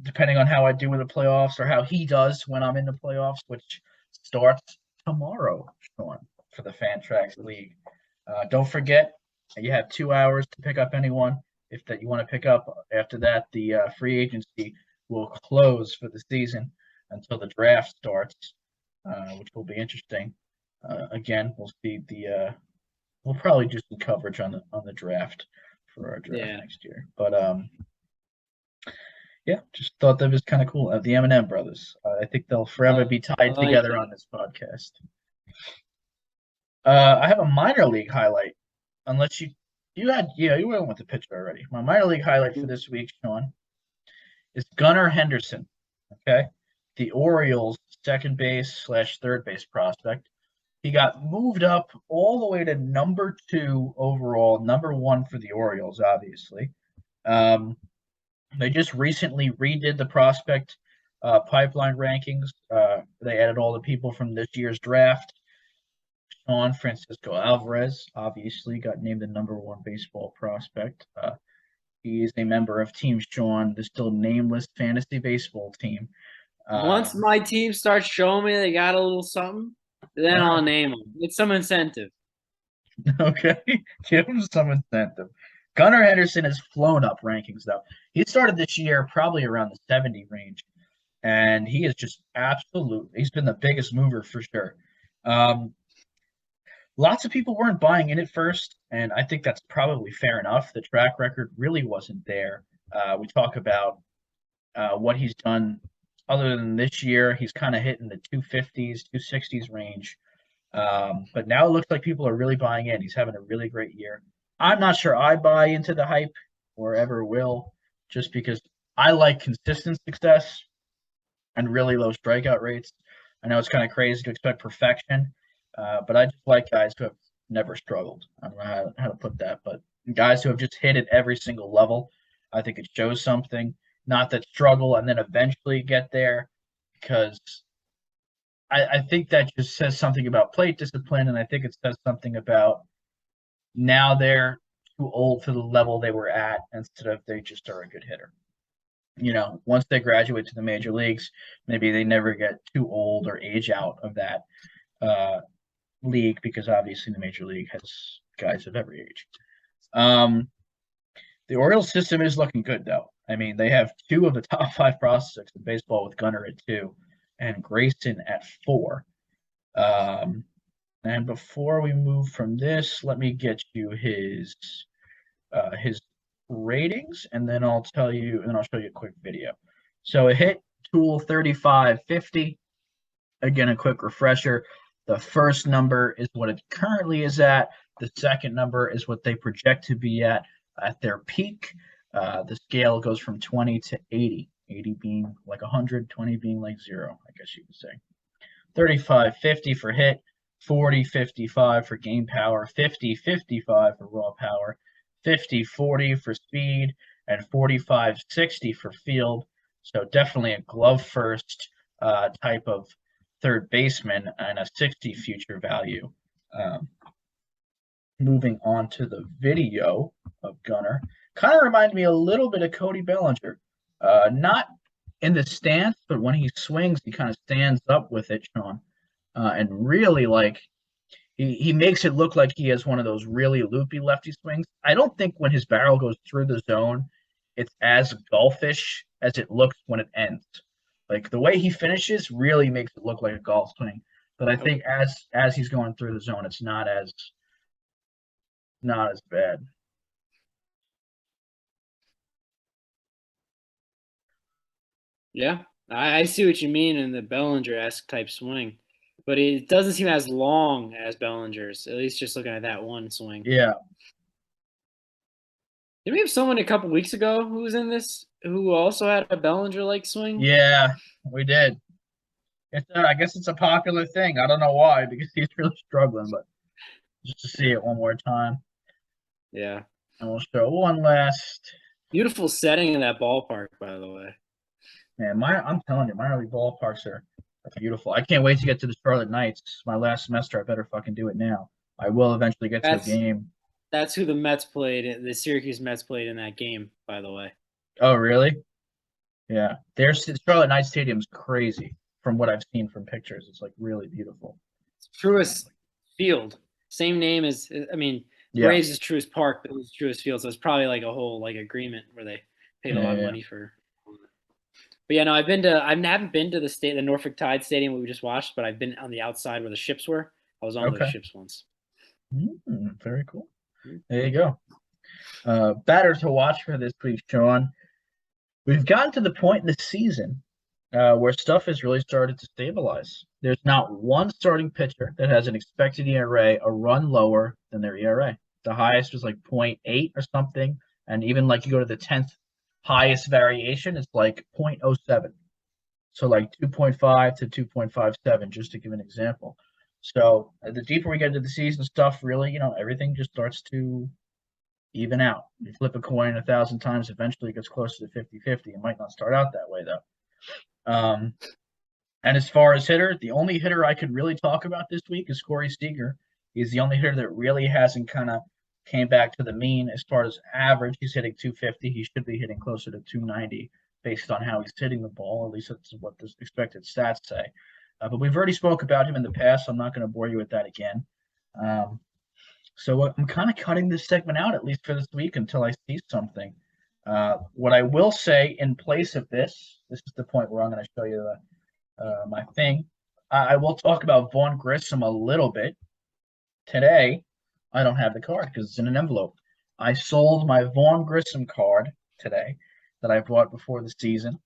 depending on how I do in the playoffs or how he does when I'm in the playoffs, which starts tomorrow, Sean, for the Fantrax League. Don't forget, you have 2 hours to pick up anyone if that you want to pick up. After that, the free agency will close for the season until the draft starts, which will be interesting. Again, we'll see we'll probably do some coverage on the draft for our draft next year. But yeah, just thought that was kind of cool. The M&M brothers, I think they'll forever be tied together on this podcast. I have a minor league highlight. Unless you went with the pitcher already. My minor league highlight for this week, Sean, is Gunnar Henderson. Okay, the Orioles' second base / third base prospect. He got moved up all the way to number 2 overall, number 1 for the Orioles, obviously. Um, they just recently redid the prospect pipeline rankings. They added all the people from this year's draft. Sean Francisco Alvarez obviously got named the number 1 baseball prospect. He is a member of Team Sean, the still nameless fantasy baseball team. Once my team starts showing me they got a little something, then I'll name them. It's some incentive. Okay, give him some incentive. Gunnar Henderson has flown up rankings, though. He started this year probably around the 70 range, and he is just he's been the biggest mover for sure. Lots of people weren't buying in at first, and I think that's probably fair enough. The track record really wasn't there. We talk about what he's done other than this year. He's kind of hitting the 250s, 260s range. But now it looks like people are really buying in. He's having a really great year. I'm not sure I buy into the hype or ever will, just because I like consistent success and really low strikeout rates. I know it's kind of crazy to expect perfection, but I just like guys who have never struggled. I don't know how to put that, but guys who have just hit at every single level. I think it shows something, not that struggle and then eventually get there, because I think that just says something about plate discipline, and I think it says something about now they're too old for the level they were at instead of they just are a good hitter. Once they graduate to the major leagues, maybe they never get too old or age out of that league, because obviously the major league has guys of every age. The Orioles system is looking good, though. I mean, they have 2 of the top 5 prospects in baseball, with Gunnar at 2 and Grayson at 4. And before we move from this, let me get you his ratings, and then I'll show you a quick video. So a hit tool 3550. Again, a quick refresher. The first number is what it currently is at. The second number is what they project to be at their peak. The scale goes from 20 to 80. 80 being like 100, 20 being like 0, I guess you could say. 3550 for hit, 40-55 for game power, 50-55 for raw power, 50-40 for speed, and 45-60 for field. So definitely a glove first type of third baseman, and a 60 future value. Moving on to the video of Gunnar, kind of reminded me a little bit of Cody Bellinger. Not in the stance, but when he swings, he kind of stands up with it, Sean. And really, like, he makes it look like he has one of those really loopy lefty swings. I don't think when his barrel goes through the zone, it's as golfish as it looks when it ends. Like, the way he finishes really makes it look like a golf swing. But I think as he's going through the zone, it's not as bad. Yeah, I see what you mean in the Bellinger-esque type swing, but it doesn't seem as long as Bellinger's, at least just looking at that one swing. Yeah. Did we have someone a couple weeks ago who was in this who also had a Bellinger-like swing? Yeah, we did. I guess it's a popular thing. I don't know why, because he's really struggling, but just to see it one more time. Yeah. And we'll show one last. Beautiful setting in that ballpark, by the way. Man, I'm telling you, minor league ballparks are beautiful. I can't wait to get to the Charlotte Knights. It's my last semester. I better fucking do it now. I will eventually get to a game. That's who the Mets played. The Syracuse Mets played in that game, by the way. Oh, really? Yeah. The Charlotte Knights Stadium's crazy from what I've seen from pictures. It's like really beautiful. It's Truist Field. Same name as, I mean, Braves is Truist Park, but it was Truist Field. So it's probably like a whole like agreement where they paid a lot of money for. But yeah, no, I haven't been to the Norfolk Tide Stadium we just watched, but I've been on the outside where the ships were. I was on those ships once. Very cool. There you go. Batter to watch for this week, Sean. We've gotten to the point in the season where stuff has really started to stabilize. There's not one starting pitcher that has an expected ERA a run lower than their ERA. The highest was like 0.8 or something, and even like you go to the 10th highest variation, it's like 0.07. So like 2.5 to 2.57, just to give an example. So the deeper we get into the season stuff, really, everything just starts to even out. You flip a coin 1,000 times, eventually it gets closer to 50-50. It might not start out that way, though. And as far as hitter, the only hitter I could really talk about this week is Corey Seager. He's the only hitter that really hasn't kind of came back to the mean as far as average. He's hitting 250. He should be hitting closer to 290 based on how he's hitting the ball. At least that's what the expected stats say. But we've already spoke about him in the past, so I'm not going to bore you with that again. So I'm kind of cutting this segment out, at least for this week, until I see something. What I will say in place of this is the point where I'm going to show you my thing. I will talk about Vaughn Grissom a little bit. Today, I don't have the card because it's in an envelope. I sold my Vaughn Grissom card today that I bought before the season.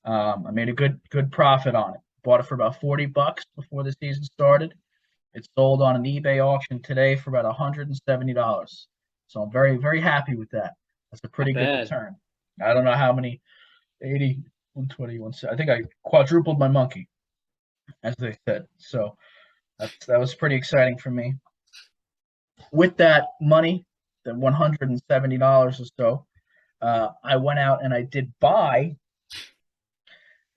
I made a good profit on it. Bought it for about $40 before the season started. It sold on an eBay auction today for about $170. So I'm very, very happy with that. That's a pretty good return. I don't know how many, 80, 120, 170. I think I quadrupled my monkey, as they said. So that was pretty exciting for me. With that money, the $170 or so, I went out and I did buy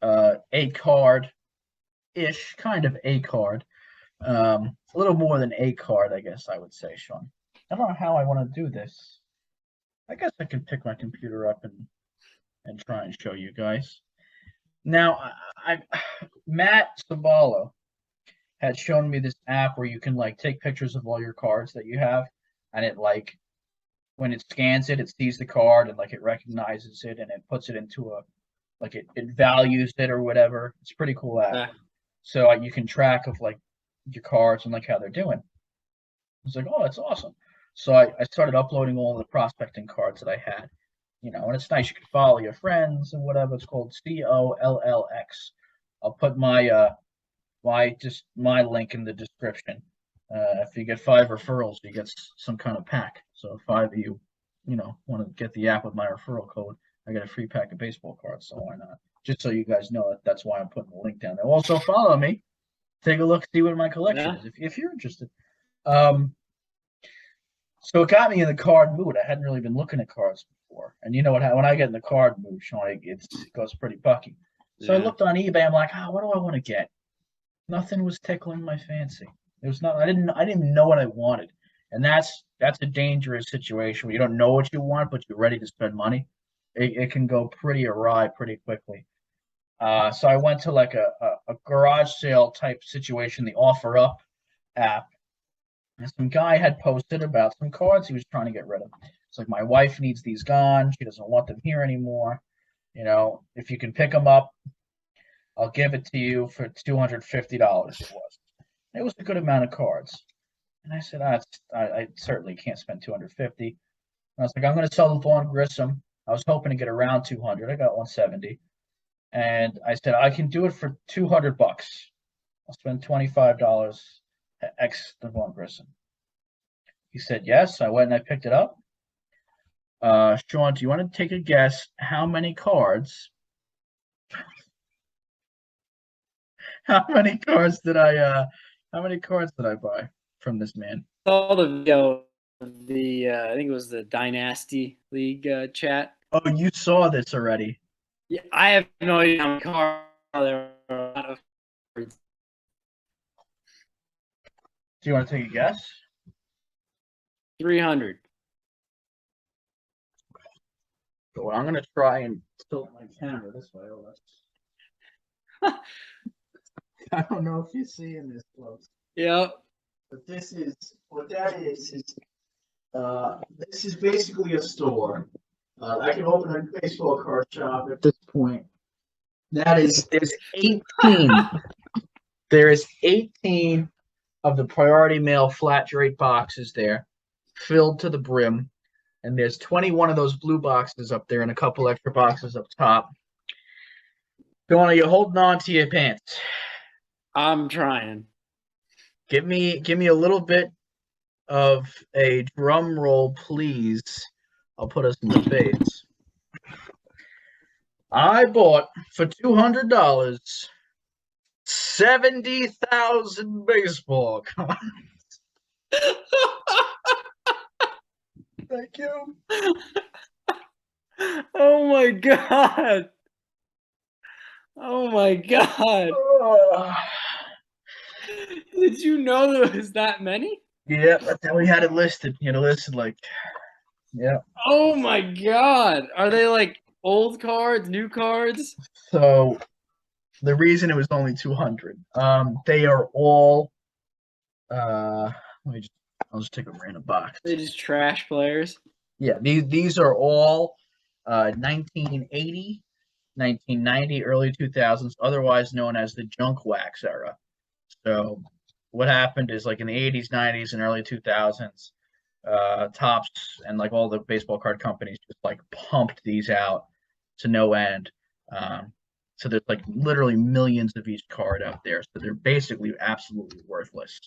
a card-ish, kind of a card. A little more than a card, I guess I would say, Sean. I don't know how I want to do this. I guess I can pick my computer up and try and show you guys. Now, Matt Sabalo had shown me this app where you can take pictures of all your cards that you have, and it when it scans it, it sees the card and it recognizes it and it puts it into it values it or whatever. It's a pretty cool app. Yeah. So you can track of your cards and how they're doing. I was like, oh, that's awesome. So I started uploading all the prospecting cards that I had, and it's nice. You can follow your friends and whatever. It's called COLLX. I'll put my link in the description. If you get 5 referrals, you get some kind of pack. So if 5 of you, want to get the app with my referral code, I get a free pack of baseball cards. So why not? Just so you guys know that's why I'm putting the link down there. Also follow me. Take a look, see what my collection is if you're interested. So it got me in the card mood. I hadn't really been looking at cards before. And you know what? When I get in the card mood, Sean, it goes pretty bucky. So I looked on eBay. I'm like, what do I want to get? Nothing was tickling my fancy. It was not. I didn't even know what I wanted, and that's a dangerous situation where you don't know what you want, but you're ready to spend money. It can go pretty awry pretty quickly. So I went to a garage sale type situation, the OfferUp app, and some guy had posted about some cards he was trying to get rid of. It's like, my wife needs these gone. She doesn't want them here anymore. If you can pick them up, I'll give it to you for $250. It was a good amount of cards. And I said, I certainly can't spend $250. And I was like, I'm going to sell the Vaughn Grissom. I was hoping to get around 200. I got 170. And I said, I can do it for $200. I'll spend $25 X the Vaughn Grissom. He said yes. I went and I picked it up. Sean, do you want to take a guess how many cards? How many cards did I buy from this man? Saw the video of the I think it was the Dynasty League chat. Oh, you saw this already. Yeah, I have no idea how many cards there are. A lot of cards. Do you want to take a guess? 300. So I'm gonna try and tilt my camera this way. Oh, that's... I don't know if you're seeing this close. Yep. But this is this is basically a store. I can open a baseball card shop at this point. There's 18. There is 18 of the priority mail flat rate boxes there, filled to the brim, and there's 21 of those blue boxes up there and a couple extra boxes up top. Donna, you're holding on to your pants. I'm trying. Give me a little bit of a drum roll, please. I'll put us in the face. I bought for $200 70,000 baseball cards. Thank you. Oh my god. Oh my god. Did you know there was that many? Yeah, that's how we had it listed. You know, listed like, yeah. Oh my god. Are they like old cards, new cards? So the reason it was only 200, they are all. Let me just. I'll just take a random box. They just trash players. Yeah, these are all 1980, 1990, early 2000s, otherwise known as the junk wax era. So what happened is like in the 80s, 90s, and early 2000s, Topps and like all the baseball card companies just like pumped these out to no end. So there's like literally millions of each card out there. So they're basically absolutely worthless.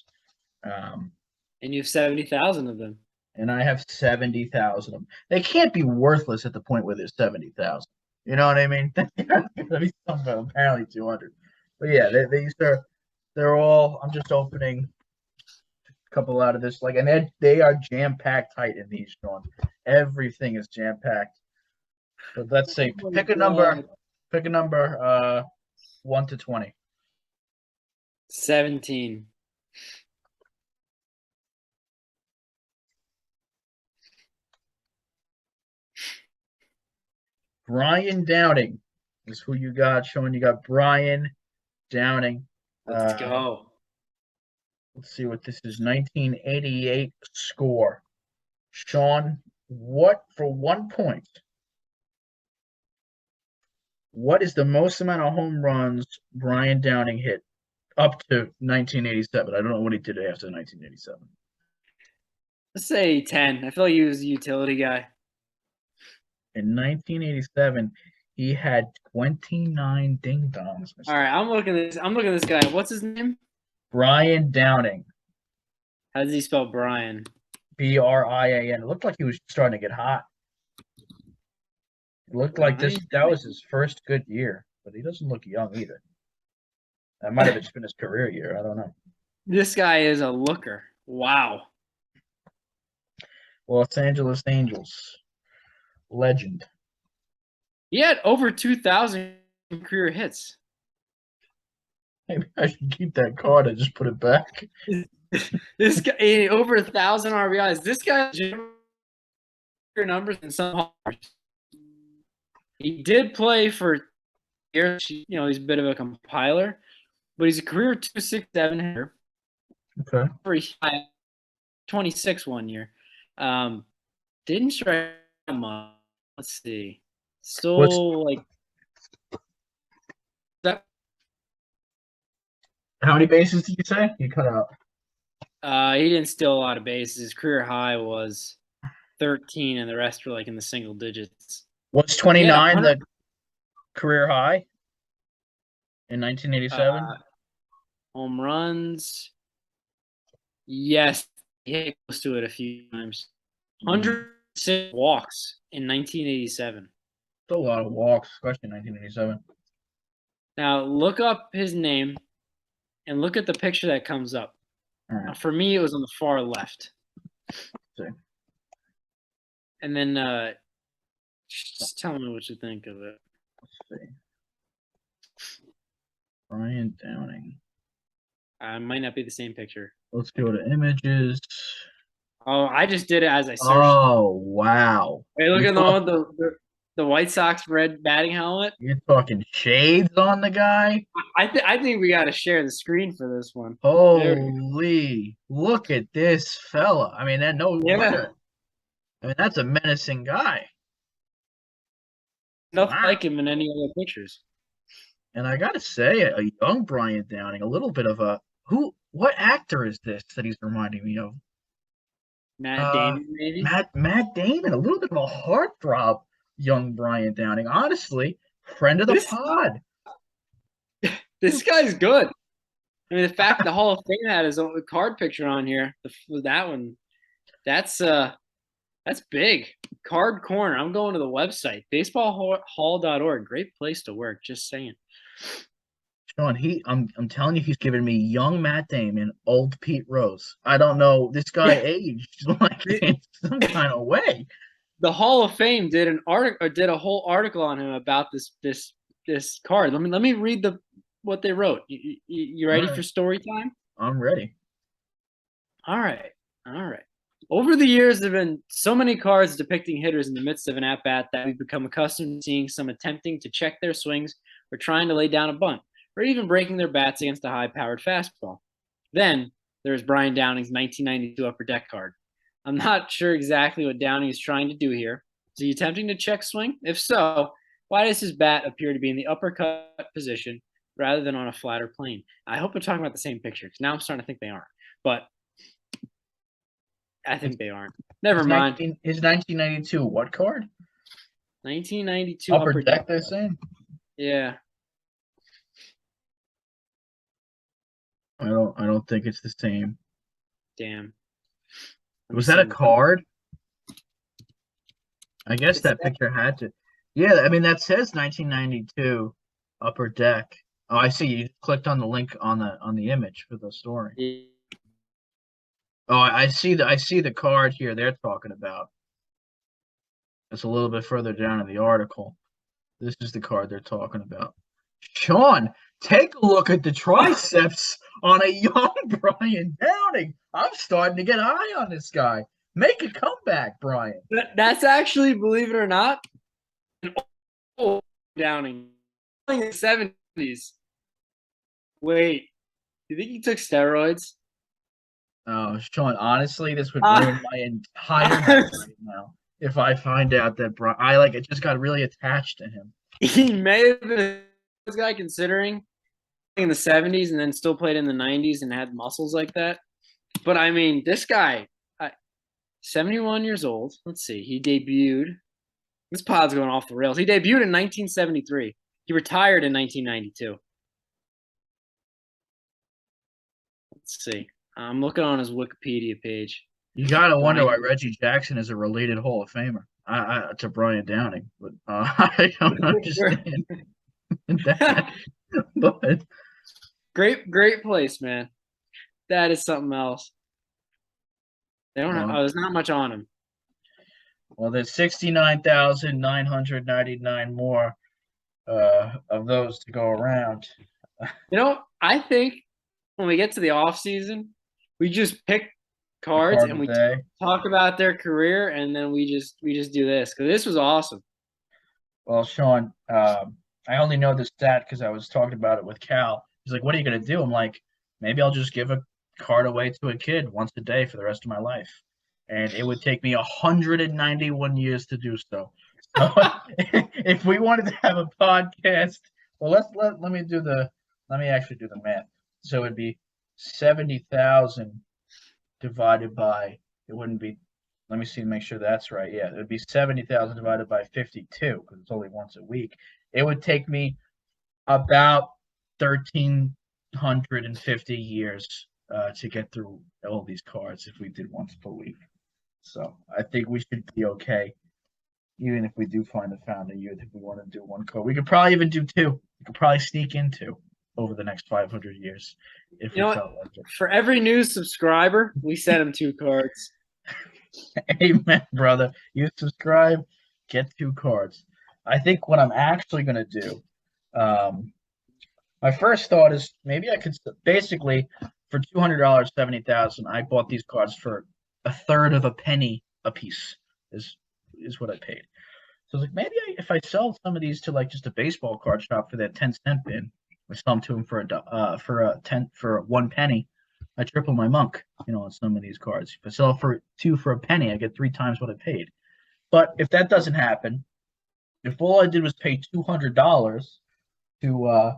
And you have 70,000 of them. And I have 70,000 of them. They can't be worthless at the point where there's 70,000. You know what I mean? Gonna be something apparently 200. But yeah, they're all. I'm just opening a couple out of this, like, and they are jam packed tight in these, Sean. Everything is jam packed. So let's say pick a number. Pick a number. 1 to 20. 17. Brian Downing is who you got. Sean, you got Brian Downing. Let's go. Let's see what this is. 1988 score. Sean, what for 1 point? What is the most amount of home runs Brian Downing hit up to 1987? I don't know what he did after 1987. Let's say 10. I feel like he was a utility guy. In 1987, he had 29 ding dongs. All right, I'm looking at this guy. What's his name? Brian Downing. How does he spell Brian? Brian. It looked like he was starting to get hot. It looked like that was his first good year, but he doesn't look young either. That might have just been his career year. I don't know. This guy is a looker. Wow. Los Angeles Angels. Legend. He had over 2,000 career hits. Maybe I should keep that card and just put it back. This guy over 1,000 RBIs. This guy numbers in some homers. He did play for years. You know, he's a bit of a compiler, but he's a career 267 hitter. Okay. Pretty high, 26 1 year. Didn't strike him up. Let's see. Stole like that. How many bases did you say? You cut out. He didn't steal a lot of bases. His career high was 13, and the rest were like in the single digits. What's 29 the career high in 1987? Home runs. Yes, he hit close to it a few times. 106 walks in 1987. Still a lot of walks, especially in 1987. Now look up his name and look at the picture that comes up. Right. Now, for me, it was on the far left. See. And then just tell me what you think of it. Let's see. Brian Downing. Might not be the same picture. Let's go to images. Oh, I just did it as I searched. Oh, wow. Hey, look at the one with the White Sox red batting helmet. You're talking shades on the guy? I think we got to share the screen for this one. Holy, look at this fella. I mean, wonder. I mean, that's a menacing guy. Nothing like him in any other pictures. And I got to say, a young Brian Downing, a little bit of a what actor is this that he's reminding me of? Matt Damon, maybe? Matt Damon, a little bit of a heartthrob, young Brian Downing. Honestly, friend of the pod. This guy's good. I mean, the fact the Hall of Fame had his own card picture on here, that one, that's big. Card Corner. I'm going to the website, baseballhall.org. Great place to work. Just saying. Sean, I'm telling you, he's giving me young Matt Damon, old Pete Rose. I don't know. This guy aged like in some kind of way. The Hall of Fame did an article or did a whole article on him about this card. Let me read what they wrote. You ready for story time? I'm ready. All right. Over the years, there have been so many cards depicting hitters in the midst of an at-bat that we've become accustomed to seeing some attempting to check their swings or trying to lay down a bunt, or even breaking their bats against a high-powered fastball. Then there's Brian Downing's 1992 Upper Deck card. I'm not sure exactly what Downing is trying to do here. Is he attempting to check swing? If so, why does his bat appear to be in the uppercut position rather than on a flatter plane? I hope we're talking about the same picture, because now I'm starting to think they aren't. But I think they aren't. Never mind. His 1992 what card? 1992 Upper Deck, they're saying? Yeah. I don't think it's the same. Damn. Was that a card? I guess that picture had to. Yeah, I mean that says 1992 Upper Deck. Oh, I see. You clicked on the link on the image for the story. Yeah. Oh, I see the card here they're talking about. It's a little bit further down in the article. This is the card they're talking about. Sean, take a look at the triceps on a young Brian Downing. I'm starting to get high on this guy. Make a comeback, Brian. That's actually, believe it or not, an old Downing in the 70s. Wait, do you think he took steroids? Oh, Sean, honestly, this would ruin my entire life right now if I find out that it just got really attached to him. He may have been this guy considering in the 70s and then still played in the 90s and had muscles like that. But I mean, this guy, 71 years old. Let's see. He debuted. This pod's going off the rails. He debuted in 1973. He retired in 1992. Let's see. I'm looking on his Wikipedia page. You gotta wonder why Reggie Jackson is a related Hall of Famer to Brian Downing, but I don't understand that. But great place, man. That is something else. They don't have, there's not much on him. Well, there's 69,999 more of those to go around. I think when we get to the off season, we just pick cards and we talk about their career, and then we just do this, because this was awesome. Well, Sean, I only know this stat because I was talking about it with Cal. He's like, "What are you gonna do?" I'm like, "Maybe I'll just give a card away to a kid once a day for the rest of my life," and it would take me 191 years to do so. So if we wanted to have a podcast, well, let me actually do the math. So it'd be 70,000 divided by, it wouldn't be, let me see, make sure that's right. Yeah, it would be 70,000 divided by 52 because it's only once a week. It would take me about 1,350 years to get through all these cards if we did once per week. So I think we should be okay, even if we do find the founder youth. If we want to do one card, we could probably even do two. We could probably sneak in two over the next 500 years if we felt like it. For every new subscriber, we send them 2 cards. Amen, brother. You subscribe, get 2 cards. I think what I'm actually going to do, my first thought is maybe I could basically, for $200, 70,000, I bought these cards for a third of a penny a piece is what I paid. So I was like, maybe if I sell some of these to like just a baseball card shop for that 10-cent bin, I sell them to them for 1 penny, I triple my monk, on some of these cards. If I sell for 2 for a penny, I get 3 times what I paid. But if that doesn't happen, if all I did was pay $200 to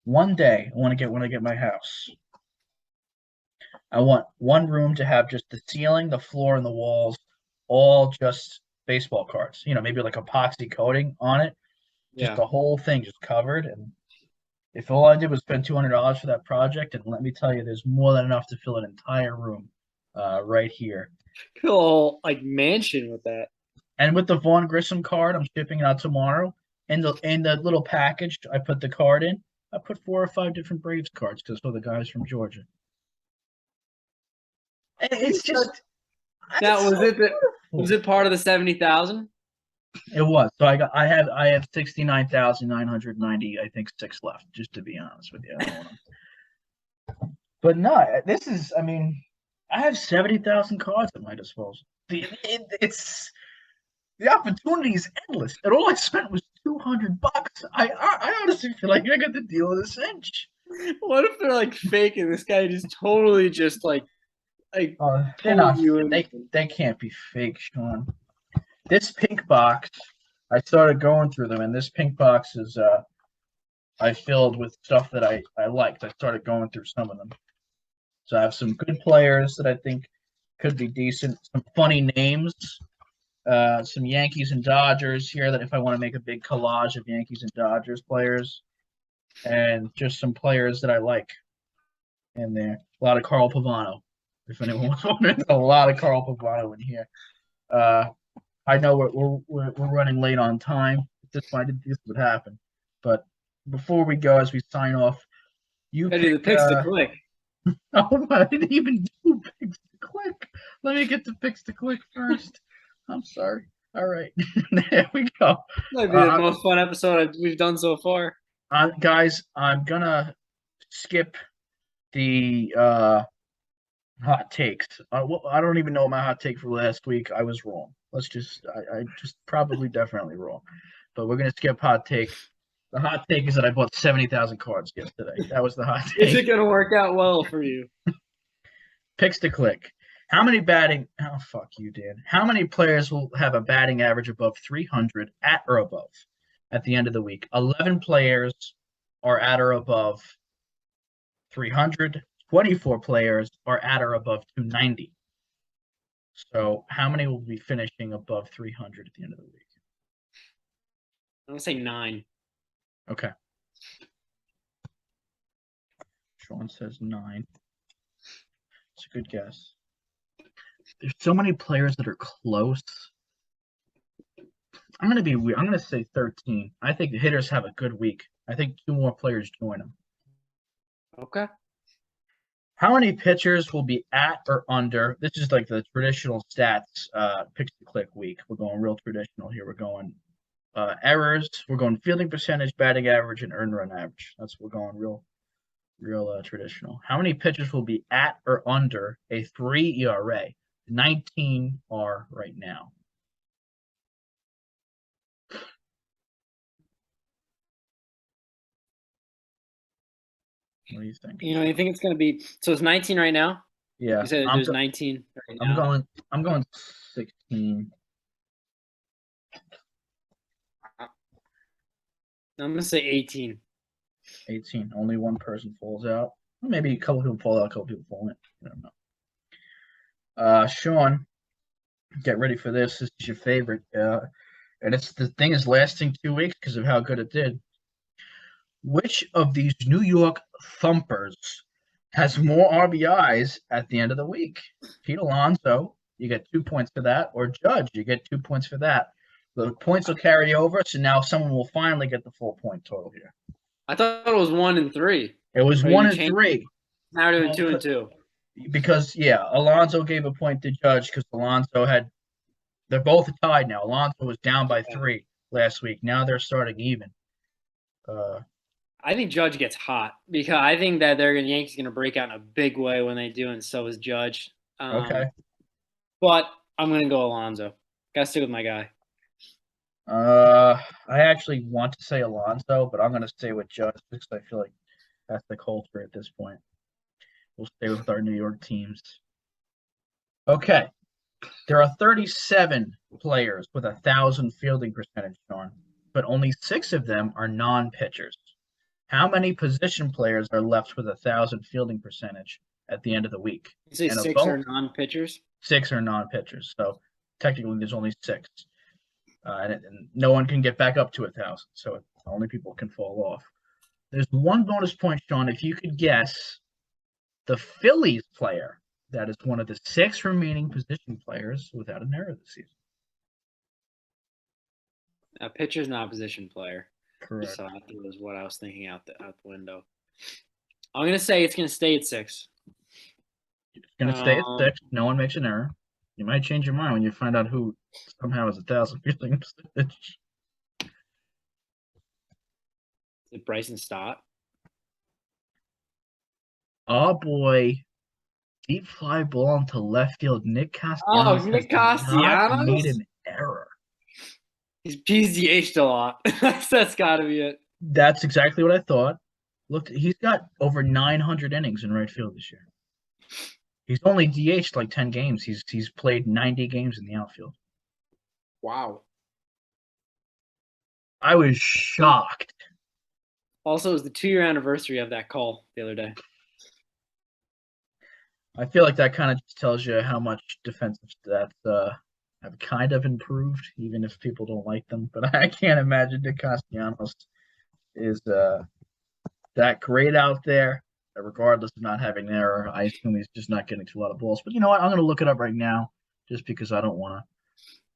one day, when I get my house, I want one room to have just the ceiling, the floor, and the walls, all just baseball cards. Maybe like epoxy coating on it, just the whole thing just covered. And if all I did was spend $200 for that project, and let me tell you, there's more than enough to fill an entire room right here. Cool, like mansion with that. And with the Vaughn Grissom card, I'm shipping it out tomorrow. In the little package I put the card in, I put 4 or 5 different Braves cards because for the guys from Georgia. And it's just Now, it's was so it beautiful. part of the 70,000? It was. So I have 69,990, I think 6 left, just to be honest with you. I don't want to. But no, this is I mean, I have 70,000 cards at my disposal. It's the opportunity is endless. And all I spent was $200. I honestly feel like I got the deal of the cinch. What if they're like faking this guy just totally just like They're not. pulled you in? They can't be fake, Sean. This pink box, I started going through them, and this pink box is I filled with stuff that I liked. I started going through some of them. So I have some good players that I think could be decent. Some funny names. Some Yankees and Dodgers here that if I want to make a big collage of Yankees and Dodgers players, and just some players that I like in there. A lot of Carl Pavano, if anyone was wondering. A lot of Carl Pavano in here. I know we're running late on time. This I didn't think this would happen, but before we go, as we sign off, you Gotta do the pick. picks to click. Oh, I didn't even do picks to click. Let me get the picks to click first. I'm sorry. All right, there we go. Might be the most fun episode we've done so far. Guys, I'm gonna skip the hot takes. Well, I don't even know my hot take for last week. I was wrong. I just probably definitely wrong. But we're gonna skip hot take. The hot take is that I bought 70,000 cards yesterday. That was the hot Is it take. gonna work out well for you? Picks to click. How many batting? Oh, fuck you, Dan. How many players will have a batting average above 300 at or above at the end of the week? 11 players are at or above 300. 24 players are at or above 290. So how many will be finishing above 300 at the end of the week? I'm gonna say 9. Okay. Sean says 9. It's a good guess. There's so many players that are close. I'm gonna be weird. I'm gonna say 13. I think the hitters have a good week. I think 2 more players join them. Okay. How many pitchers will be at or under? This is like the traditional stats picks to click week. We're going real traditional here. We're going errors. We're going fielding percentage, batting average, and earned run average. That's we're going real traditional. How many pitchers will be at or under a 3 ERA? 19 are right now. What do you think? You think it's gonna be so it's 19 right now? Yeah, You said there's 19 right now. I'm going 16. I'm gonna say 18. 18. Only one person falls out. Maybe a couple people fall out, a couple people fall in. I don't know. Sean, get ready for this. This is your favorite. And the thing is lasting 2 weeks because of how good it did. Which of these New York Thumpers has more RBIs at the end of the week? Pete Alonso, you get 2 points for that, or Judge, you get 2 points for that. The points will carry over, so now someone will finally get the full point total here. I thought it was 1 and 3. It was 1 and 3. Now we're doing 2 and 2. Because Alonso gave a point to Judge because Alonso they're both tied now. Alonso was down by 3 last week. Now they're starting even. I think Judge gets hot because I think that Yankees gonna break out in a big way when they do, and so is Judge. Okay. But I'm gonna go Alonso. Gotta stick with my guy. I actually want to say Alonso, but I'm gonna stay with Judge because I feel like that's the culture at this point. We'll stay with our New York teams. Okay. There are 37 players with 1,000 fielding percentage, Sean, but only 6 of them are non-pitchers. How many position players are left with 1,000 fielding percentage at the end of the week? You say 6 are non-pitchers? 6 are non-pitchers, so technically there's only 6. And no one can get back up to 1,000, so only people can fall off. There's one bonus point, Sean, if you could guess the Phillies player that is one of the 6 remaining position players without an error this season. A pitcher's not a position player. Correct. So that was what I was thinking out the window. I'm gonna say it's gonna stay at 6. It's going to stay at 6. No one makes an error. You might change your mind when you find out who somehow has 1,000 fielding percentage. Is it Bryson Stott? Oh boy. Deep fly ball into left field. Nick Castellanos Nick has not made Castellanos? an error. He's PDH'd a lot. That's got to be it. That's exactly what I thought. Look, he's got over 900 innings in right field this year. He's only DH'd like 10 games. He's played 90 games in the outfield. Wow. I was shocked. Also, it was the 2-year anniversary of that call the other day. I feel like that kind of just tells you how much defensive stats have kind of improved, even if people don't like them. But I can't imagine Nick Castellanos is that great out there, regardless of not having an error. I assume he's just not getting to a lot of balls. But you know what? I'm going to look it up right now just because I don't want to,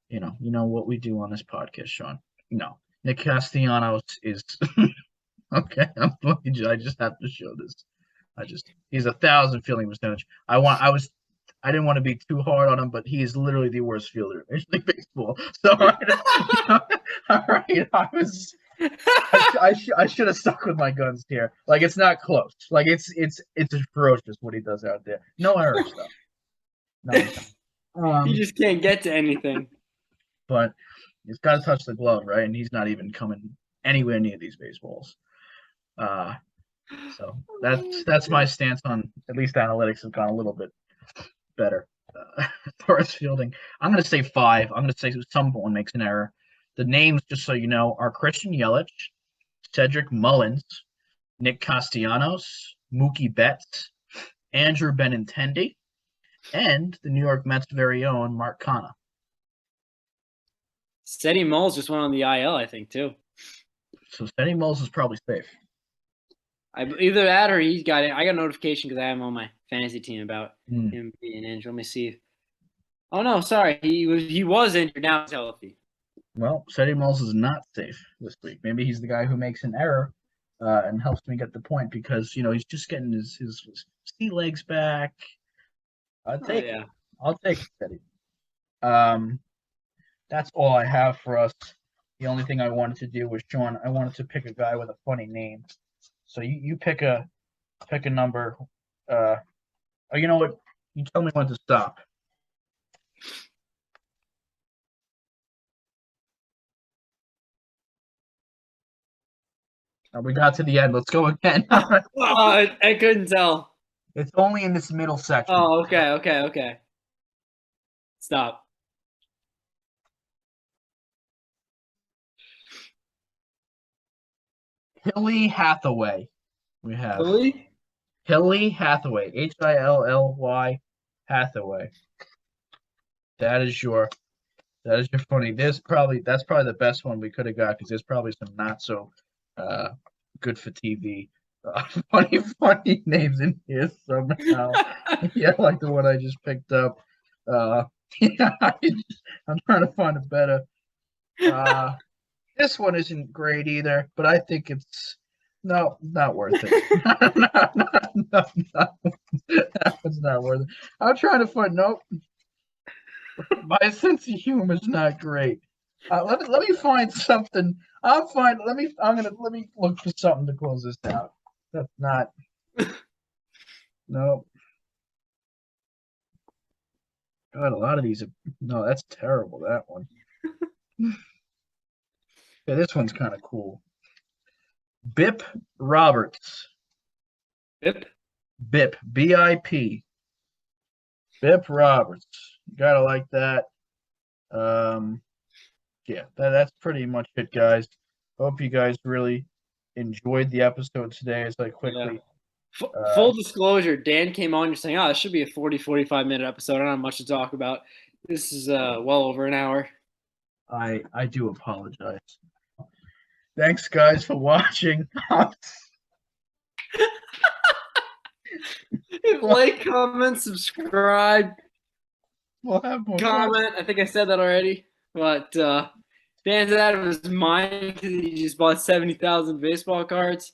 you know what we do on this podcast, Sean. No, Nick Castellanos is okay. I just have to show this. He's 1,000 fielding percentage. I didn't want to be too hard on him, but he is literally the worst fielder in Major League Baseball. So, all right, I should have stuck with my guns here. Like it's not close. Like it's atrocious what he does out there. No error stuff. No. You just can't get to anything. But he's got to touch the glove, right? And he's not even coming anywhere near these baseballs. So that's my stance on at least analytics have gone a little bit better as far as fielding. I'm going to say 5. I'm going to say someone makes an error. The names, just so you know, are Christian Yelich, Cedric Mullins, Nick Castellanos, Mookie Betts, Andrew Benintendi, and the New York Mets' very own Mark Canha. Steady Moles just went on the IL, I think, too. So Steady Moles is probably safe. Either that or he's got it. I got a notification because I have him on my fantasy team about him being injured. Let me see. Oh no, sorry, he was injured. Now he's healthy. Well, Steady Moles is not safe this week. Maybe he's the guy who makes an error and helps me get the point because he's just getting his sea legs back. I'll take it. I'll take it, Steady. That's all I have for us. The only thing I wanted to do was, Sean, I wanted to pick a guy with a funny name. So you pick a number. You know what? You tell me when to stop. We got to the end. Let's go again. I couldn't tell. It's only in this middle section. Oh, okay. Stop. Hilly Hathaway. We have Hilly Hathaway. Hilly Hathaway. That is your funny. That's probably the best one we could have got because there's probably some not so good for TV funny names in here somehow. Yeah, like the one I just picked up. Yeah, I'm trying to find a better. This one isn't great either, but I think it's not worth it. No, that one's not worth it. I'm trying to find my sense of humor is not great. Let me find something. Let me look for something to close this out. That's not. No. God, a lot of these are. No, that's terrible. That one. Yeah, this one's kind of cool. Bip Roberts. Bip? Bip. BIP. Bip Roberts. You gotta like that. Yeah, that's pretty much it, guys. Hope you guys really enjoyed the episode today as I quickly. Yeah. Full disclosure, Dan came on, you're saying, this should be a 45 minute episode. I don't have much to talk about. This is well over an hour. I do apologize. Thanks, guys, for watching. Like, comment, subscribe. We'll have more comment. I think I said that already. But Dan's out of his mind because he just bought 70,000 baseball cards.